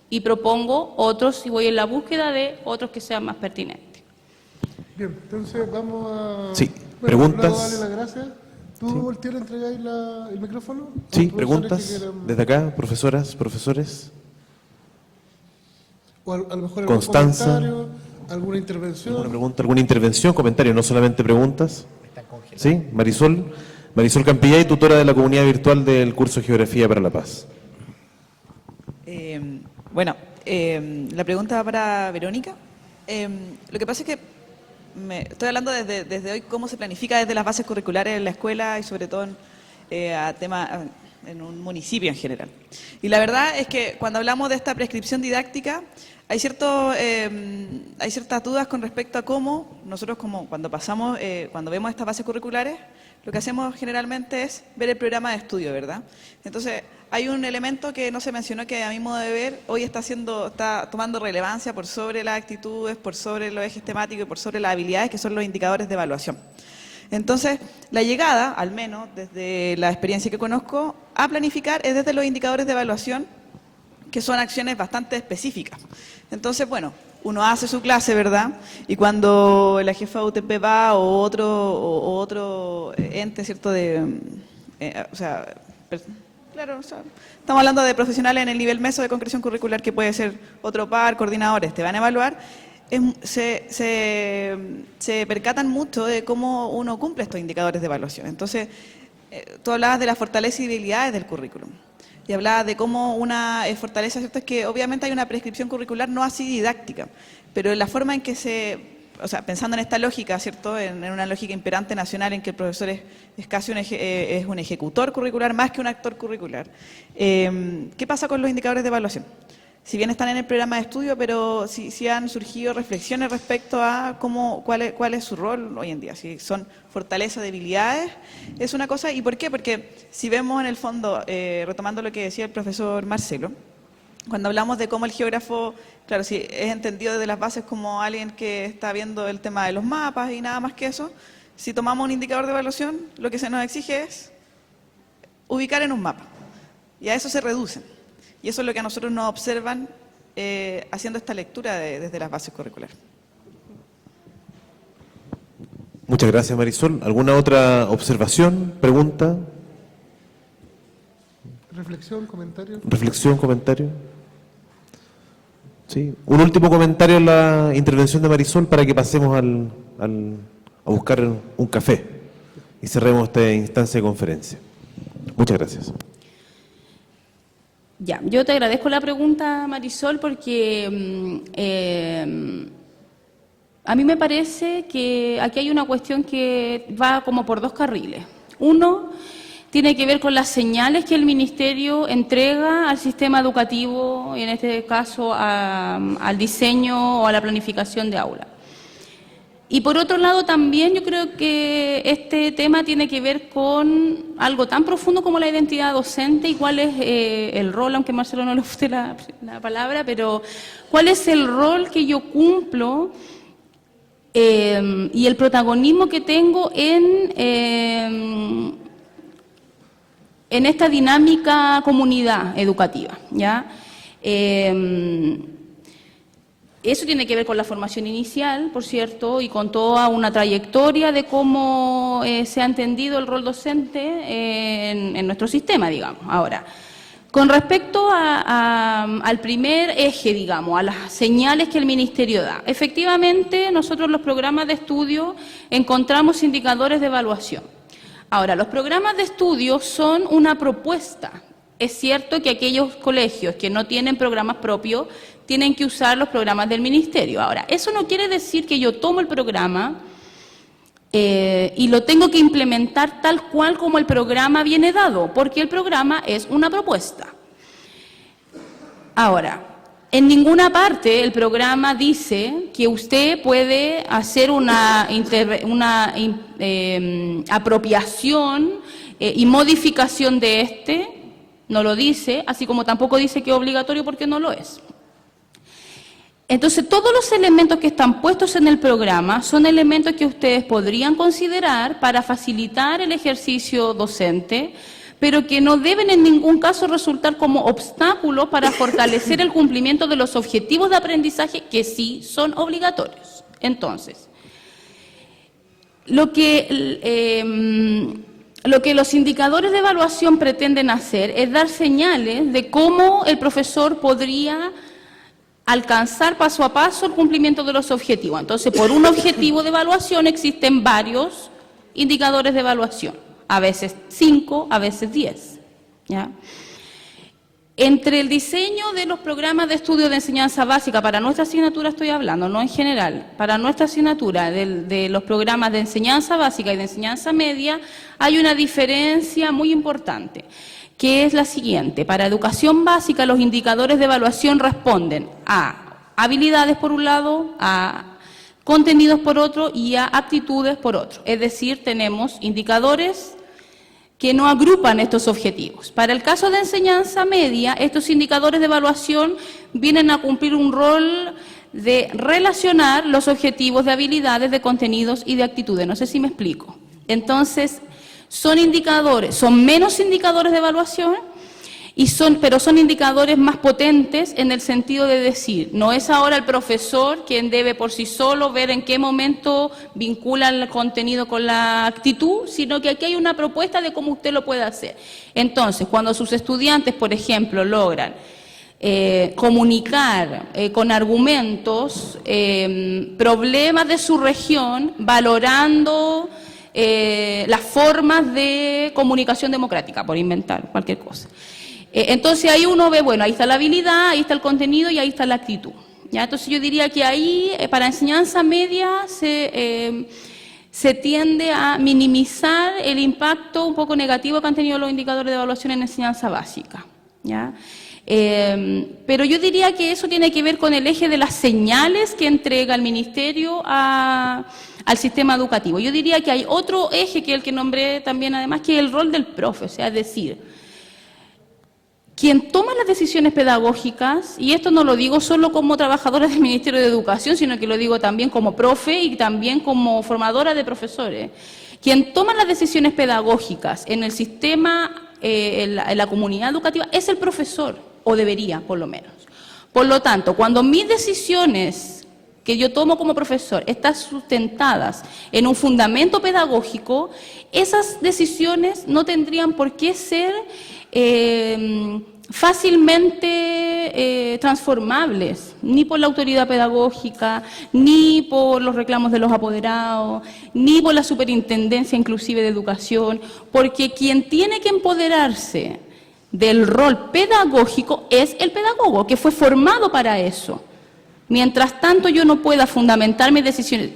Y propongo otros y voy en la búsqueda de otros que sean más pertinentes. Bien, entonces vamos a... Sí, bueno, preguntas. luego darle las gracias. ¿Tú, Sí. Voltaire, entregáis el micrófono? Sí, ¿Los profesores que preguntas quieran- desde acá, profesoras, profesores. O a lo mejor algún Constanza. comentario, alguna intervención. ¿Alguna pregunta, alguna intervención, comentario, no solamente preguntas? Sí, Marisol. Marisol Campillay, tutora de la comunidad virtual del curso Geografía para la Paz. La pregunta va para Verónica. Lo que pasa es que estoy hablando desde hoy cómo se planifica desde las bases curriculares en la escuela y sobre todo en un municipio en general. Y la verdad es que cuando hablamos de esta prescripción didáctica, hay ciertas dudas con respecto a cómo nosotros, cuando vemos estas bases curriculares, lo que hacemos generalmente es ver el programa de estudio, ¿verdad? Entonces, hay un elemento que no se mencionó que a mi modo de ver hoy está tomando relevancia por sobre las actitudes, por sobre los ejes temáticos y por sobre las habilidades, que son los indicadores de evaluación. Entonces, la llegada, al menos desde la experiencia que conozco, a planificar es desde los indicadores de evaluación, que son acciones bastante específicas. Entonces, bueno, uno hace su clase, ¿verdad? Y cuando la jefa de UTP va o otro ente, ¿cierto? Estamos hablando de profesionales en el nivel meso de concreción curricular, que puede ser otro par, coordinadores, te van a evaluar. Se percatan mucho de cómo uno cumple estos indicadores de evaluación. Entonces, tú hablabas de las fortalezas y debilidades del currículum. Y hablabas de cómo una fortaleza, ¿cierto? Es que obviamente hay una prescripción curricular no así didáctica, pero la forma en que pensando en esta lógica, ¿cierto? En una lógica imperante nacional en que el profesor es casi es un ejecutor curricular más que un actor curricular. ¿Qué pasa con los indicadores de evaluación? Si bien están en el programa de estudio, pero sí han surgido reflexiones respecto a cuál es su rol hoy en día. Si son fortalezas, debilidades, es una cosa. ¿Y por qué? Porque si vemos en el fondo, retomando lo que decía el profesor Marcelo, cuando hablamos de cómo el geógrafo, claro, si es entendido desde las bases como alguien que está viendo el tema de los mapas y nada más que eso, si tomamos un indicador de evaluación, lo que se nos exige es ubicar en un mapa. Y a eso se reducen. Y eso es lo que a nosotros nos observan haciendo esta lectura desde las bases curriculares. Muchas gracias, Marisol. ¿Alguna otra observación, pregunta, Reflexión, comentario. reflexión, comentario? Sí. Un último comentario en la intervención de Marisol para que pasemos a buscar un café y cerremos esta instancia de conferencia. Muchas gracias. Ya, yo te agradezco la pregunta, Marisol, porque a mí me parece que aquí hay una cuestión que va como por dos carriles. Uno tiene que ver con las señales que el Ministerio entrega al sistema educativo, y en este caso al diseño o a la planificación de aula. Y por otro lado también yo creo que este tema tiene que ver con algo tan profundo como la identidad docente y cuál es el rol, aunque Marcelo no le guste la palabra, pero cuál es el rol que yo cumplo y el protagonismo que tengo en esta dinámica comunidad educativa, ¿ya? Eso tiene que ver con la formación inicial, por cierto, y con toda una trayectoria de cómo se ha entendido el rol docente en nuestro sistema, digamos. Ahora, con respecto al primer eje, digamos, a las señales que el Ministerio da, efectivamente nosotros los programas de estudio encontramos indicadores de evaluación. Ahora, los programas de estudio son una propuesta. Es cierto que aquellos colegios que no tienen programas propios tienen que usar los programas del Ministerio. Ahora, eso no quiere decir que yo tomo el programa y lo tengo que implementar tal cual como el programa viene dado, porque el programa es una propuesta. Ahora, en ninguna parte el programa dice que usted puede hacer una apropiación y modificación de no lo dice, así como tampoco dice que es obligatorio porque no lo es. Entonces, todos los elementos que están puestos en el programa son elementos que ustedes podrían considerar para facilitar el ejercicio docente, pero que no deben en ningún caso resultar como obstáculos para fortalecer el cumplimiento de los objetivos de aprendizaje que sí son obligatorios. Entonces, lo que los indicadores de evaluación pretenden hacer es dar señales de cómo el profesor podría alcanzar paso a paso el cumplimiento de los objetivos. Entonces, por un objetivo de evaluación existen varios indicadores de evaluación, a veces 5, a veces 10. ¿Ya? Entre el diseño de los programas de estudio de enseñanza básica, para nuestra asignatura estoy hablando, no en general, para nuestra asignatura de los programas de enseñanza básica y de enseñanza media, hay una diferencia muy importante, que es la siguiente. Para educación básica, los indicadores de evaluación responden a habilidades por un lado, a contenidos por otro y a aptitudes por otro. Es decir, tenemos indicadores que no agrupan estos objetivos. Para el caso de enseñanza media, estos indicadores de evaluación vienen a cumplir un rol de relacionar los objetivos de habilidades, de contenidos y de actitudes. No sé si me explico. Entonces, son menos indicadores de evaluación, pero son indicadores más potentes en el sentido de decir, no es ahora el profesor quien debe por sí solo ver en qué momento vincula el contenido con la actitud, sino que aquí hay una propuesta de cómo usted lo puede hacer. Entonces, cuando sus estudiantes, por ejemplo, logran comunicar con argumentos problemas de su región, valorando las formas de comunicación democrática, por inventar cualquier cosa. Entonces ahí uno ve, bueno, ahí está la habilidad, ahí está el contenido y ahí está la actitud. ¿Ya? Entonces yo diría que ahí, para enseñanza media, se tiende a minimizar el impacto un poco negativo que han tenido los indicadores de evaluación en enseñanza básica. ¿Ya? Pero yo diría que eso tiene que ver con el eje de las señales que entrega el Ministerio al sistema educativo. Yo diría que hay otro eje, que es el que nombré también además, que es el rol del profe, o sea, es decir, quien toma las decisiones pedagógicas, y esto no lo digo solo como trabajadora del Ministerio de Educación, sino que lo digo también como profe y también como formadora de profesores, quien toma las decisiones pedagógicas en el sistema, en la comunidad educativa, es el profesor, o debería, por lo menos. Por lo tanto, cuando mis decisiones que yo tomo como profesor están sustentadas en un fundamento pedagógico, esas decisiones no tendrían por qué ser fácilmente transformables, ni por la autoridad pedagógica, ni por los reclamos de los apoderados, ni por la superintendencia inclusive de educación, porque quien tiene que empoderarse del rol pedagógico es el pedagogo, que fue formado para eso. Mientras tanto yo no pueda fundamentar mis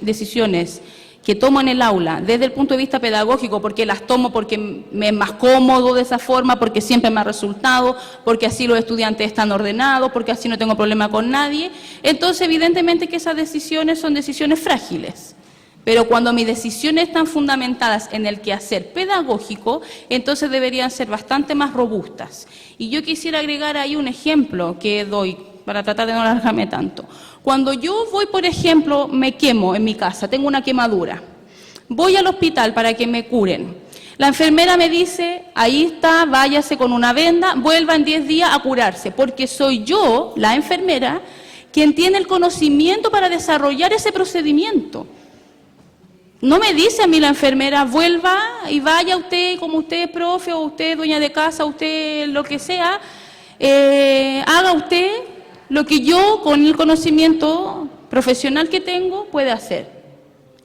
decisiones que tomo en el aula desde el punto de vista pedagógico, porque las tomo porque me es más cómodo de esa forma, porque siempre me ha resultado, porque así los estudiantes están ordenados, porque así no tengo problema con nadie, entonces evidentemente que esas decisiones son decisiones frágiles. Pero cuando mis decisiones están fundamentadas en el quehacer pedagógico, entonces deberían ser bastante más robustas. Y yo quisiera agregar ahí un ejemplo que doy para tratar de no alargarme tanto. Cuando yo voy, por ejemplo, me quemo en mi casa, tengo una quemadura, voy al hospital para que me curen. La enfermera me dice, ahí está, váyase con una venda, vuelva en 10 días a curarse, porque soy yo, la enfermera, quien tiene el conocimiento para desarrollar ese procedimiento. No me dice a mí la enfermera, vuelva y vaya usted, como usted es profe, o usted es dueña de casa, usted lo que sea, haga usted lo que yo, con el conocimiento profesional que tengo, puede hacer.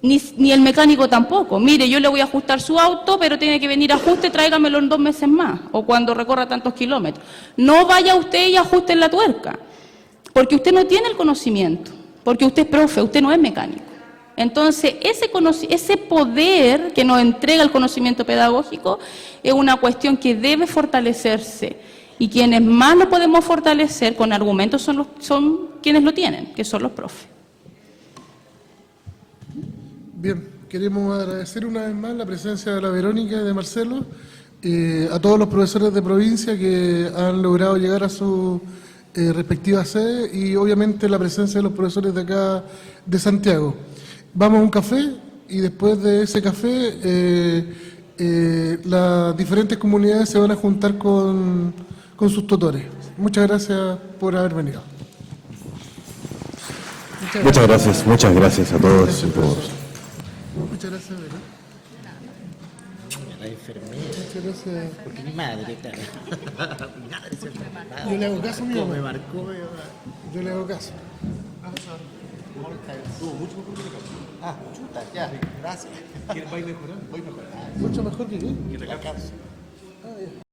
Ni el mecánico tampoco. Mire, yo le voy a ajustar su auto, pero tiene que venir a ajuste, tráigamelo en 2 meses más, o cuando recorra tantos kilómetros. No vaya usted y ajuste en la tuerca, porque usted no tiene el conocimiento, porque usted es profe, usted no es mecánico. Entonces, ese poder que nos entrega el conocimiento pedagógico es una cuestión que debe fortalecerse, y quienes más lo podemos fortalecer con argumentos son quienes lo tienen, que son los profes. Bien, queremos agradecer una vez más la presencia de la Verónica y de Marcelo, a todos los profesores de provincia que han logrado llegar a su respectiva sede, y obviamente la presencia de los profesores de acá de Santiago. Vamos a un café, y después de ese café las diferentes comunidades se van a juntar con sus tutores. Muchas gracias por haber venido. Muchas gracias a todos y todos. Muchas gracias, Verónica. La enfermera. Muchas gracias. Porque mi madre, claro. Mi madre se enfermaba. Yo le hago caso a mi mamá. Me marcó. Yo le hago caso. Ah, chuta, ya, gracias. ¿Voy mejorando? Voy mejorando. Mucho mejor que yo. Y recalcamos.